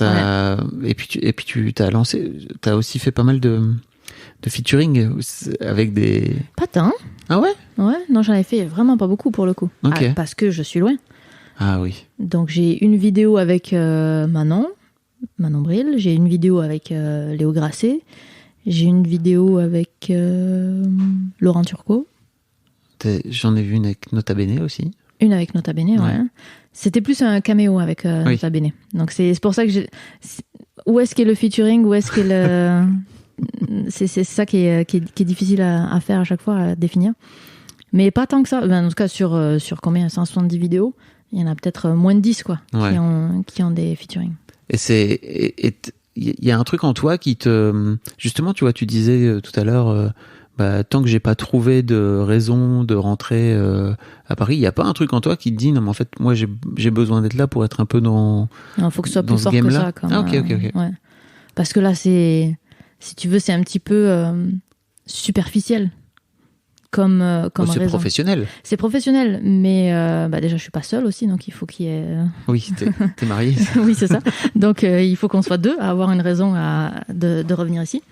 et puis tu t'as aussi fait pas mal de featuring avec des. Pas tant. Ah ouais? Ouais, non, j'en ai fait vraiment pas beaucoup pour le coup. Okay. Parce que je suis loin. Ah oui. Donc j'ai une vidéo avec Manon Bril, j'ai une vidéo avec Léo Grasset, j'ai une vidéo avec Laurent Turcot. J'en ai vu une avec Nota Bene aussi. Une avec Nota Bene, ouais. C'était plus un caméo avec Nota Bene. Donc c'est pour ça que où est-ce qu'est le featuring, où est-ce qu'est le... c'est ça qui est difficile à faire à chaque fois, à définir. Mais pas tant que ça. En tout cas, sur combien 170 vidéos, il y en a peut-être moins de 10 quoi, qui ont des featuring. Et il y a un truc en toi qui te... Justement, tu vois, tu disais tout à l'heure... tant que j'ai pas trouvé de raison de rentrer à Paris, il y a pas un truc en toi qui te dit non mais en fait moi j'ai besoin d'être là pour être un peu dans... Non, faut que ce soit plus fort que ça. Ok. Ouais. Parce que là si tu veux c'est un petit peu superficiel comme c'est raison. professionnel. C'est professionnel, mais déjà je suis pas seule aussi, donc il faut qu'il y ait... Oui, t'es mariée. Oui, c'est ça. Donc il faut qu'on soit deux à avoir une raison de revenir ici.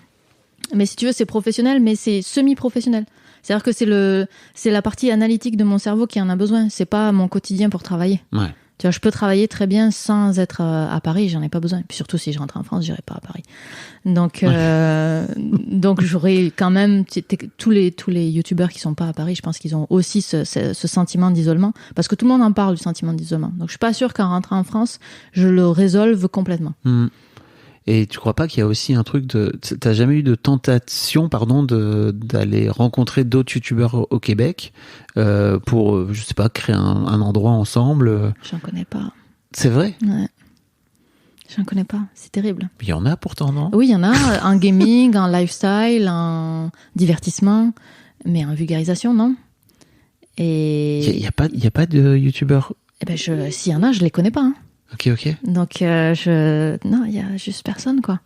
Mais si tu veux, c'est professionnel, mais c'est semi-professionnel. C'est-à-dire que c'est la partie analytique de mon cerveau qui en a besoin. C'est pas mon quotidien pour travailler. Ouais. Tu vois, je peux travailler très bien sans être à Paris, j'en ai pas besoin. Puis surtout, si je rentre en France, j'irai pas à Paris. Donc, donc j'aurais quand même tous les youtubeurs qui sont pas à Paris, je pense qu'ils ont aussi ce sentiment d'isolement, parce que tout le monde en parle du sentiment d'isolement. Donc, je suis pas sûre qu'en rentrant en France, je le résolve complètement. Et tu crois pas qu'il y a aussi un truc t'as jamais eu de tentation, d'aller rencontrer d'autres youtubeurs au Québec pour, je sais pas, créer un endroit ensemble? J'en connais pas. C'est vrai? Ouais. J'en connais pas. C'est terrible. Il y en a pourtant, non? Oui, il y en a. En gaming, en lifestyle, en divertissement, mais en vulgarisation, non. Et il y a pas de youtubeurs? Eh ben, s'il y en a, je les connais pas. Hein. Ok. Donc, non, il y a juste personne, quoi.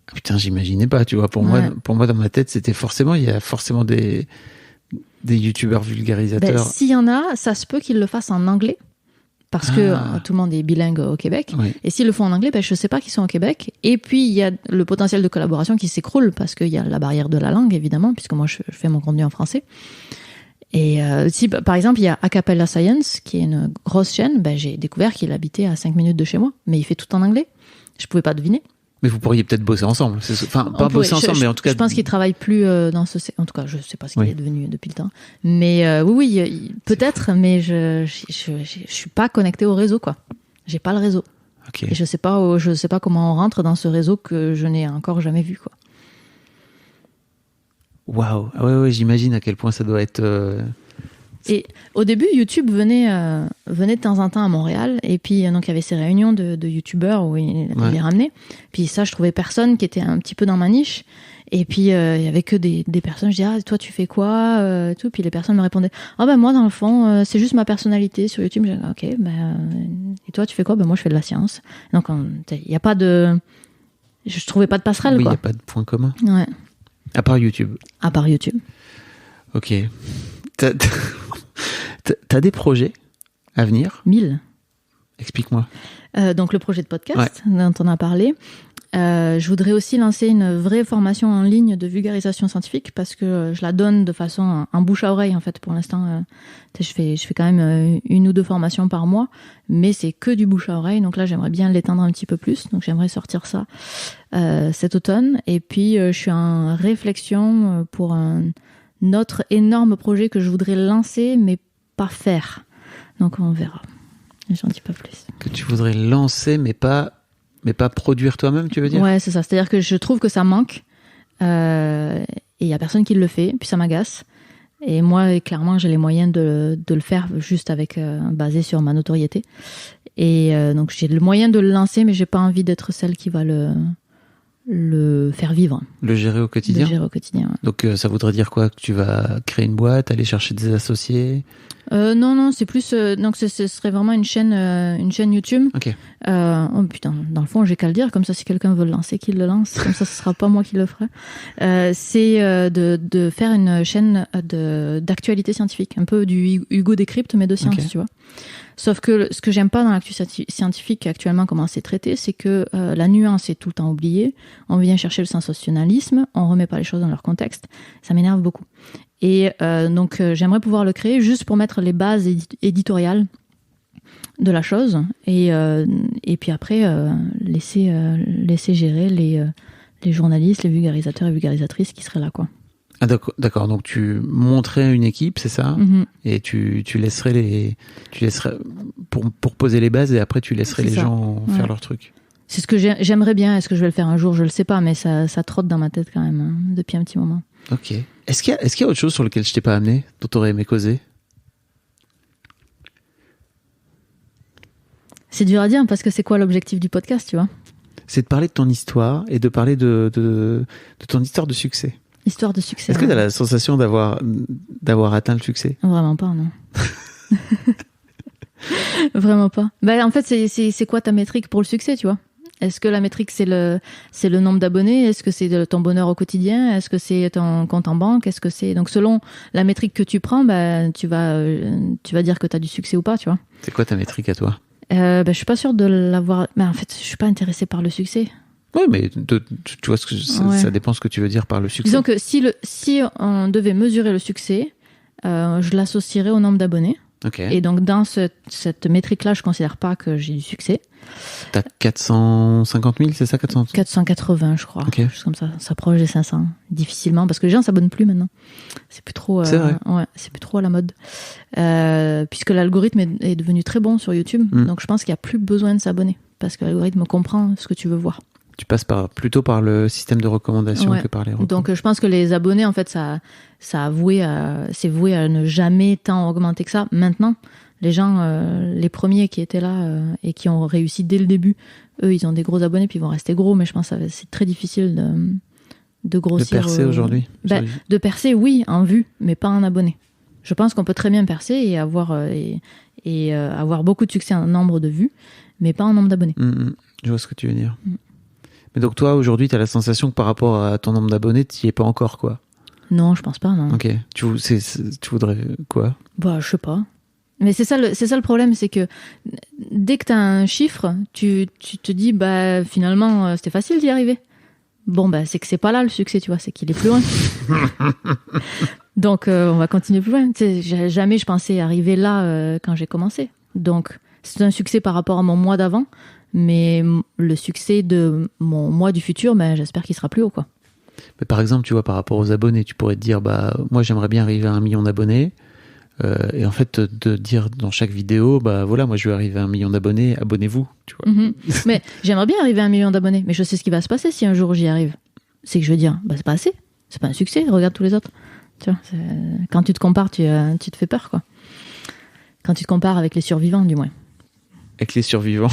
Ah, putain, j'imaginais pas, tu vois. Pour moi, dans ma tête, il y a forcément des youtubeurs vulgarisateurs. S'il y en a, ça se peut qu'ils le fassent en anglais. Parce que tout le monde est bilingue au Québec. Oui. Et s'ils le font en anglais, je sais pas qu'ils sont au Québec. Et puis, il y a le potentiel de collaboration qui s'écroule parce qu'il y a la barrière de la langue, évidemment, puisque moi, je fais mon contenu en français. Et si, par exemple, il y a Acapella Science, qui est une grosse chaîne, j'ai découvert qu'il habitait à 5 minutes de chez moi, mais il fait tout en anglais. Je pouvais pas deviner. Mais vous pourriez peut-être bosser ensemble. Enfin, pas bosser ensemble, mais en tout cas... Je pense qu'il travaille plus dans ce... En tout cas, je sais pas ce qu'il est devenu depuis le temps. Mais oui, peut-être, mais je suis pas connectée au réseau, quoi. J'ai pas le réseau. Okay. Et je sais pas comment on rentre dans ce réseau que je n'ai encore jamais vu, quoi. Waouh, ouais, j'imagine à quel point ça doit être. Et au début, YouTube venait de temps en temps à Montréal, et puis donc il y avait ces réunions de youtubeurs où il les ramenait. Puis ça, je trouvais personne qui était un petit peu dans ma niche. Et puis il y avait que des personnes. Je disais toi tu fais quoi tout. Puis les personnes me répondaient moi dans le fond c'est juste ma personnalité sur YouTube. Je disais, ok et toi tu fais quoi? Moi je fais de la science. Donc il y a pas de, je trouvais pas de passerelle. Oui, il y y a pas de point commun. Ouais. À part YouTube. Ok. T'as des projets à venir? 1000. Explique-moi. Donc le projet de podcast dont on a parlé. Je voudrais aussi lancer une vraie formation en ligne de vulgarisation scientifique parce que je la donne de façon en bouche à oreille en fait pour l'instant. Je fais quand même 1 ou 2 formations par mois, mais c'est que du bouche à oreille. Donc là j'aimerais bien l'étendre un petit peu plus. Donc j'aimerais sortir ça cet automne. Et puis je suis en réflexion pour un autre énorme projet que je voudrais lancer mais pas faire. Donc on verra. J'en dis pas plus. Que tu voudrais lancer mais pas produire toi-même, tu veux dire? Ouais, c'est ça. C'est-à-dire que je trouve que ça manque et il y a personne qui le fait, puis ça m'agace. Et moi, clairement, j'ai les moyens de le faire juste avec basé sur ma notoriété. Et donc j'ai le moyen de le lancer, mais j'ai pas envie d'être celle qui va le faire vivre. Le gérer au quotidien? Le gérer au quotidien, ouais. Donc ça voudrait dire quoi? Que tu vas créer une boîte, aller chercher des associés? Non, c'est plus... donc ce serait vraiment une chaîne YouTube. Ok. Oh putain, dans le fond, j'ai qu'à le dire. Comme ça, si quelqu'un veut le lancer, qu'il le lance. Comme ça, ce sera pas moi qui le ferai. C'est de faire une chaîne d'actualité scientifique. Un peu du Hugo Décrypte, mais de science, tu vois. Sauf que ce que j'aime pas dans l'actu scientifique actuellement, comment c'est traité, c'est que la nuance est tout le temps oubliée. On vient chercher le sensationnalisme, on remet pas les choses dans leur contexte. Ça m'énerve beaucoup. Et donc j'aimerais pouvoir le créer juste pour mettre les bases éditoriales de la chose et puis après laisser gérer les journalistes, les vulgarisateurs et vulgarisatrices qui seraient là, quoi. Ah d'accord. Donc tu montrais une équipe, c'est ça? Et tu laisserais pour poser les bases et après tu laisserais les gens faire leur truc. C'est ce que j'aimerais bien. Est-ce que je vais le faire un jour? Je le sais pas, mais ça trotte dans ma tête quand même hein, depuis un petit moment. Ok. Est-ce qu'il y a autre chose sur lequel je t'ai pas amené, dont t'aurais aimé causer? C'est dur à dire parce que c'est quoi l'objectif du podcast, tu vois? C'est de parler de ton histoire et de parler de ton histoire de succès. Histoire de succès. Est-ce que tu as la sensation d'avoir atteint le succès? Vraiment pas, non. Vraiment pas. Bah, en fait, c'est quoi ta métrique pour le succès, tu vois? Est-ce que la métrique, c'est le nombre d'abonnés? Est-ce que c'est ton bonheur au quotidien? Est-ce que c'est ton compte en banque? Est-ce que c'est... Donc, selon la métrique que tu prends, bah, tu vas dire que tu as du succès ou pas, tu vois? C'est quoi ta métrique à toi? Je suis pas sûre de l'avoir... Mais en fait, je suis pas intéressée par le succès. Oui, mais tu vois, ça dépend ce que tu veux dire par le succès. Disons que si on devait mesurer le succès, je l'associerais au nombre d'abonnés. Okay. Et donc, dans cette métrique-là, je considère pas que j'ai du succès. T'as 450 000, c'est ça? 480, je crois. Okay. Juste comme ça, ça s'approche des 500. Difficilement, parce que les gens s'abonnent plus maintenant. C'est plus trop... c'est vrai. Ouais, c'est plus trop à la mode. Puisque l'algorithme est devenu très bon sur YouTube. Donc, je pense qu'il n'y a plus besoin de s'abonner. Parce que l'algorithme comprend ce que tu veux voir. Tu passes plutôt par le système de recommandation que par les recommandations. Donc, je pense que les abonnés, en fait, c'est voué à ne jamais tant augmenter que ça. Maintenant, les gens, les premiers qui étaient là et qui ont réussi dès le début, eux, ils ont des gros abonnés puis ils vont rester gros. Mais je pense que c'est très difficile de grossir. De percer aujourd'hui? De percer, oui, en vue, mais pas en abonnés. Je pense qu'on peut très bien percer et avoir beaucoup de succès en nombre de vues, mais pas en nombre d'abonnés. Je vois ce que tu veux dire. Mais donc toi, aujourd'hui, tu as la sensation que par rapport à ton nombre d'abonnés, tu n'y es pas encore, quoi? Non, je pense pas, non. Ok. Tu voudrais quoi? Bah, je sais pas. Mais c'est ça le problème, c'est que dès que tu as un chiffre, tu te dis, bah, finalement, c'était facile d'y arriver. Bon, bah, c'est que c'est pas là le succès, tu vois, c'est qu'il est plus loin. Donc, on va continuer plus loin. Tu sais, jamais je pensais arriver là quand j'ai commencé. Donc, c'est un succès par rapport à mon mois d'avant. Mais le succès de mon mois du futur, ben, j'espère qu'il sera plus haut, quoi. Mais par exemple, tu vois, par rapport aux abonnés, tu pourrais te dire, bah, moi, j'aimerais bien arriver à 1 million d'abonnés. Et en fait, de dire dans chaque vidéo, bah voilà, moi, je veux arriver à 1 million d'abonnés, abonnez-vous, tu vois. Mais j'aimerais bien arriver à 1 million d'abonnés. Mais je sais ce qui va se passer si un jour j'y arrive. C'est que je vais dire, bah, c'est pas assez. C'est pas un succès. Regarde tous les autres. Tu vois, quand tu te compares, tu te fais peur, quoi. Quand tu te compares avec les survivants, du moins. Avec les survivants.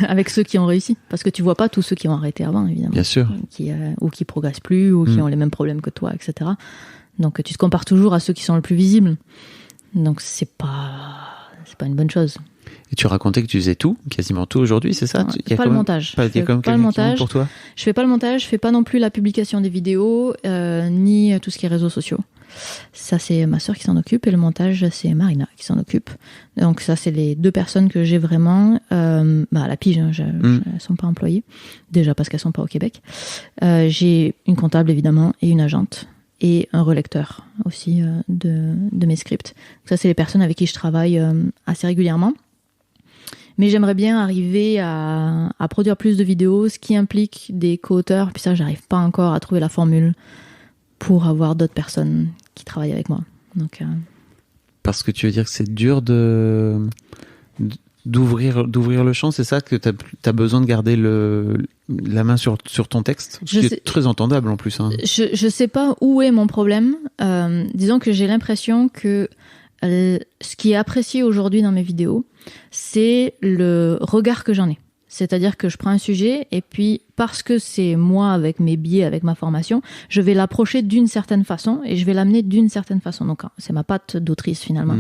Avec ceux qui ont réussi. Parce que tu vois pas tous ceux qui ont arrêté avant, évidemment. Bien sûr. Ou qui progressent plus, ou qui ont les mêmes problèmes que toi, etc. Donc tu te compares toujours à ceux qui sont le plus visibles. Donc c'est pas une bonne chose. Et tu racontais que tu faisais tout, quasiment tout aujourd'hui, c'est ça? Pas le montage. Il y a quand même quelqu'un qui monte pour toi? Je fais pas le montage, je fais pas non plus la publication des vidéos, ni tout ce qui est réseaux sociaux. Ça, c'est ma sœur qui s'en occupe, et le montage, c'est Marina qui s'en occupe. Donc ça, c'est les deux personnes que j'ai vraiment à la pige, hein, elles sont pas employées, déjà parce qu'elles sont pas au Québec. J'ai une comptable, évidemment, et une agente, et un relecteur aussi de mes scripts. Donc ça, c'est les personnes avec qui je travaille assez régulièrement. Mais j'aimerais bien arriver à produire plus de vidéos, ce qui implique des co-auteurs, puis ça, j'arrive pas encore à trouver la formule pour avoir d'autres personnes qui travaillent avec moi. Donc, parce que tu veux dire que c'est dur d'ouvrir le champ, c'est ça, que t'as besoin de garder la main sur ton texte, ce qui est très entendable en plus. Hein. Je sais pas où est mon problème. Disons que j'ai l'impression que ce qui est apprécié aujourd'hui dans mes vidéos, c'est le regard que j'en ai. C'est-à-dire que je prends un sujet et puis parce que c'est moi avec mes biais, avec ma formation, je vais l'approcher d'une certaine façon et je vais l'amener d'une certaine façon. Donc c'est ma patte d'autrice finalement.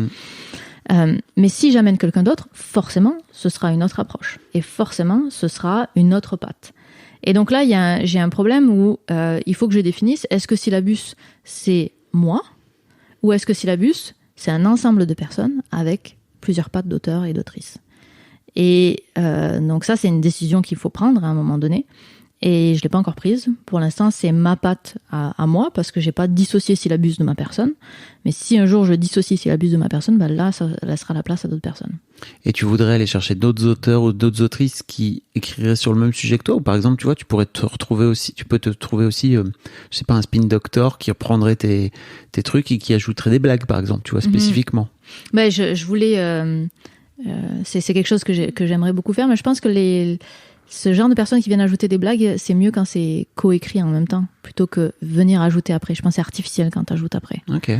Mais si j'amène quelqu'un d'autre, forcément ce sera une autre approche et forcément ce sera une autre patte. Et donc là j'ai un problème où il faut que je définisse, est-ce que syllabus c'est moi ou est-ce que syllabus c'est un ensemble de personnes avec plusieurs pattes d'auteurs et d'autrices. Et donc ça, c'est une décision qu'il faut prendre à un moment donné. Et je l'ai pas encore prise. Pour l'instant, c'est ma patte à moi, parce que j'ai pas dissocié syllabus de ma personne. Mais si un jour je dissocie syllabus de ma personne, là, ça laissera la place à d'autres personnes. Et tu voudrais aller chercher d'autres auteurs ou d'autres autrices qui écriraient sur le même sujet que toi? Ou par exemple, tu vois, tu peux te trouver aussi, je sais pas, un spin doctor qui reprendrait tes trucs et qui ajouterait des blagues, par exemple, tu vois, spécifiquement. Ben, je voulais, c'est quelque chose que j'aimerais beaucoup faire, mais je pense que ce genre de personnes qui viennent ajouter des blagues, c'est mieux quand c'est coécrit en même temps, plutôt que venir ajouter après. Je pense que c'est artificiel quand tu ajoutes après. Ok.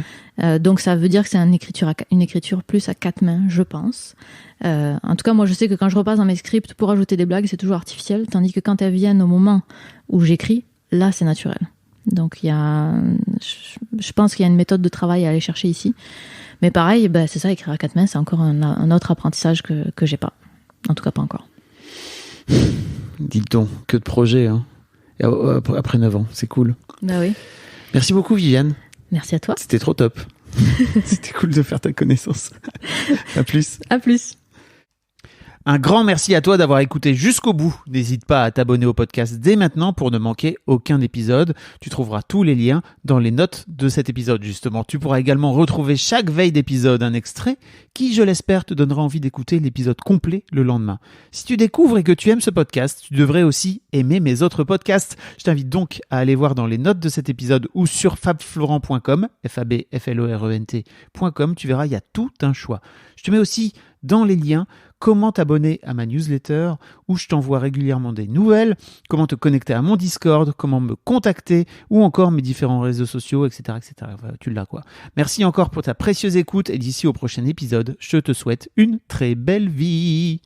Donc ça veut dire que c'est une écriture plus à 4 mains, je pense. En tout cas, moi je sais que quand je repasse dans mes scripts pour ajouter des blagues, c'est toujours artificiel, tandis que quand elles viennent au moment où j'écris, là c'est naturel. Donc je pense qu'il y a une méthode de travail à aller chercher ici. Mais pareil, c'est ça, écrire à 4 mains, c'est encore un autre apprentissage que j'ai pas. En tout cas, pas encore. Dites donc, que de projets, hein. Après 9 ans, c'est cool. Bah oui. Merci beaucoup, Viviane. Merci à toi. C'était trop top. C'était cool de faire ta connaissance. À plus. À plus. Un grand merci à toi d'avoir écouté jusqu'au bout. N'hésite pas à t'abonner au podcast dès maintenant pour ne manquer aucun épisode. Tu trouveras tous les liens dans les notes de cet épisode, justement. Tu pourras également retrouver chaque veille d'épisode un extrait qui, je l'espère, te donnera envie d'écouter l'épisode complet le lendemain. Si tu découvres et que tu aimes ce podcast, tu devrais aussi aimer mes autres podcasts. Je t'invite donc à aller voir dans les notes de cet épisode ou sur fabflorent.com, fabflorent.com. Tu verras, il y a tout un choix. Je te mets aussi dans les liens comment t'abonner à ma newsletter où je t'envoie régulièrement des nouvelles, comment te connecter à mon Discord, comment me contacter ou encore mes différents réseaux sociaux, etc. Tu l'as quoi. Merci encore pour ta précieuse écoute et d'ici au prochain épisode, je te souhaite une très belle vie.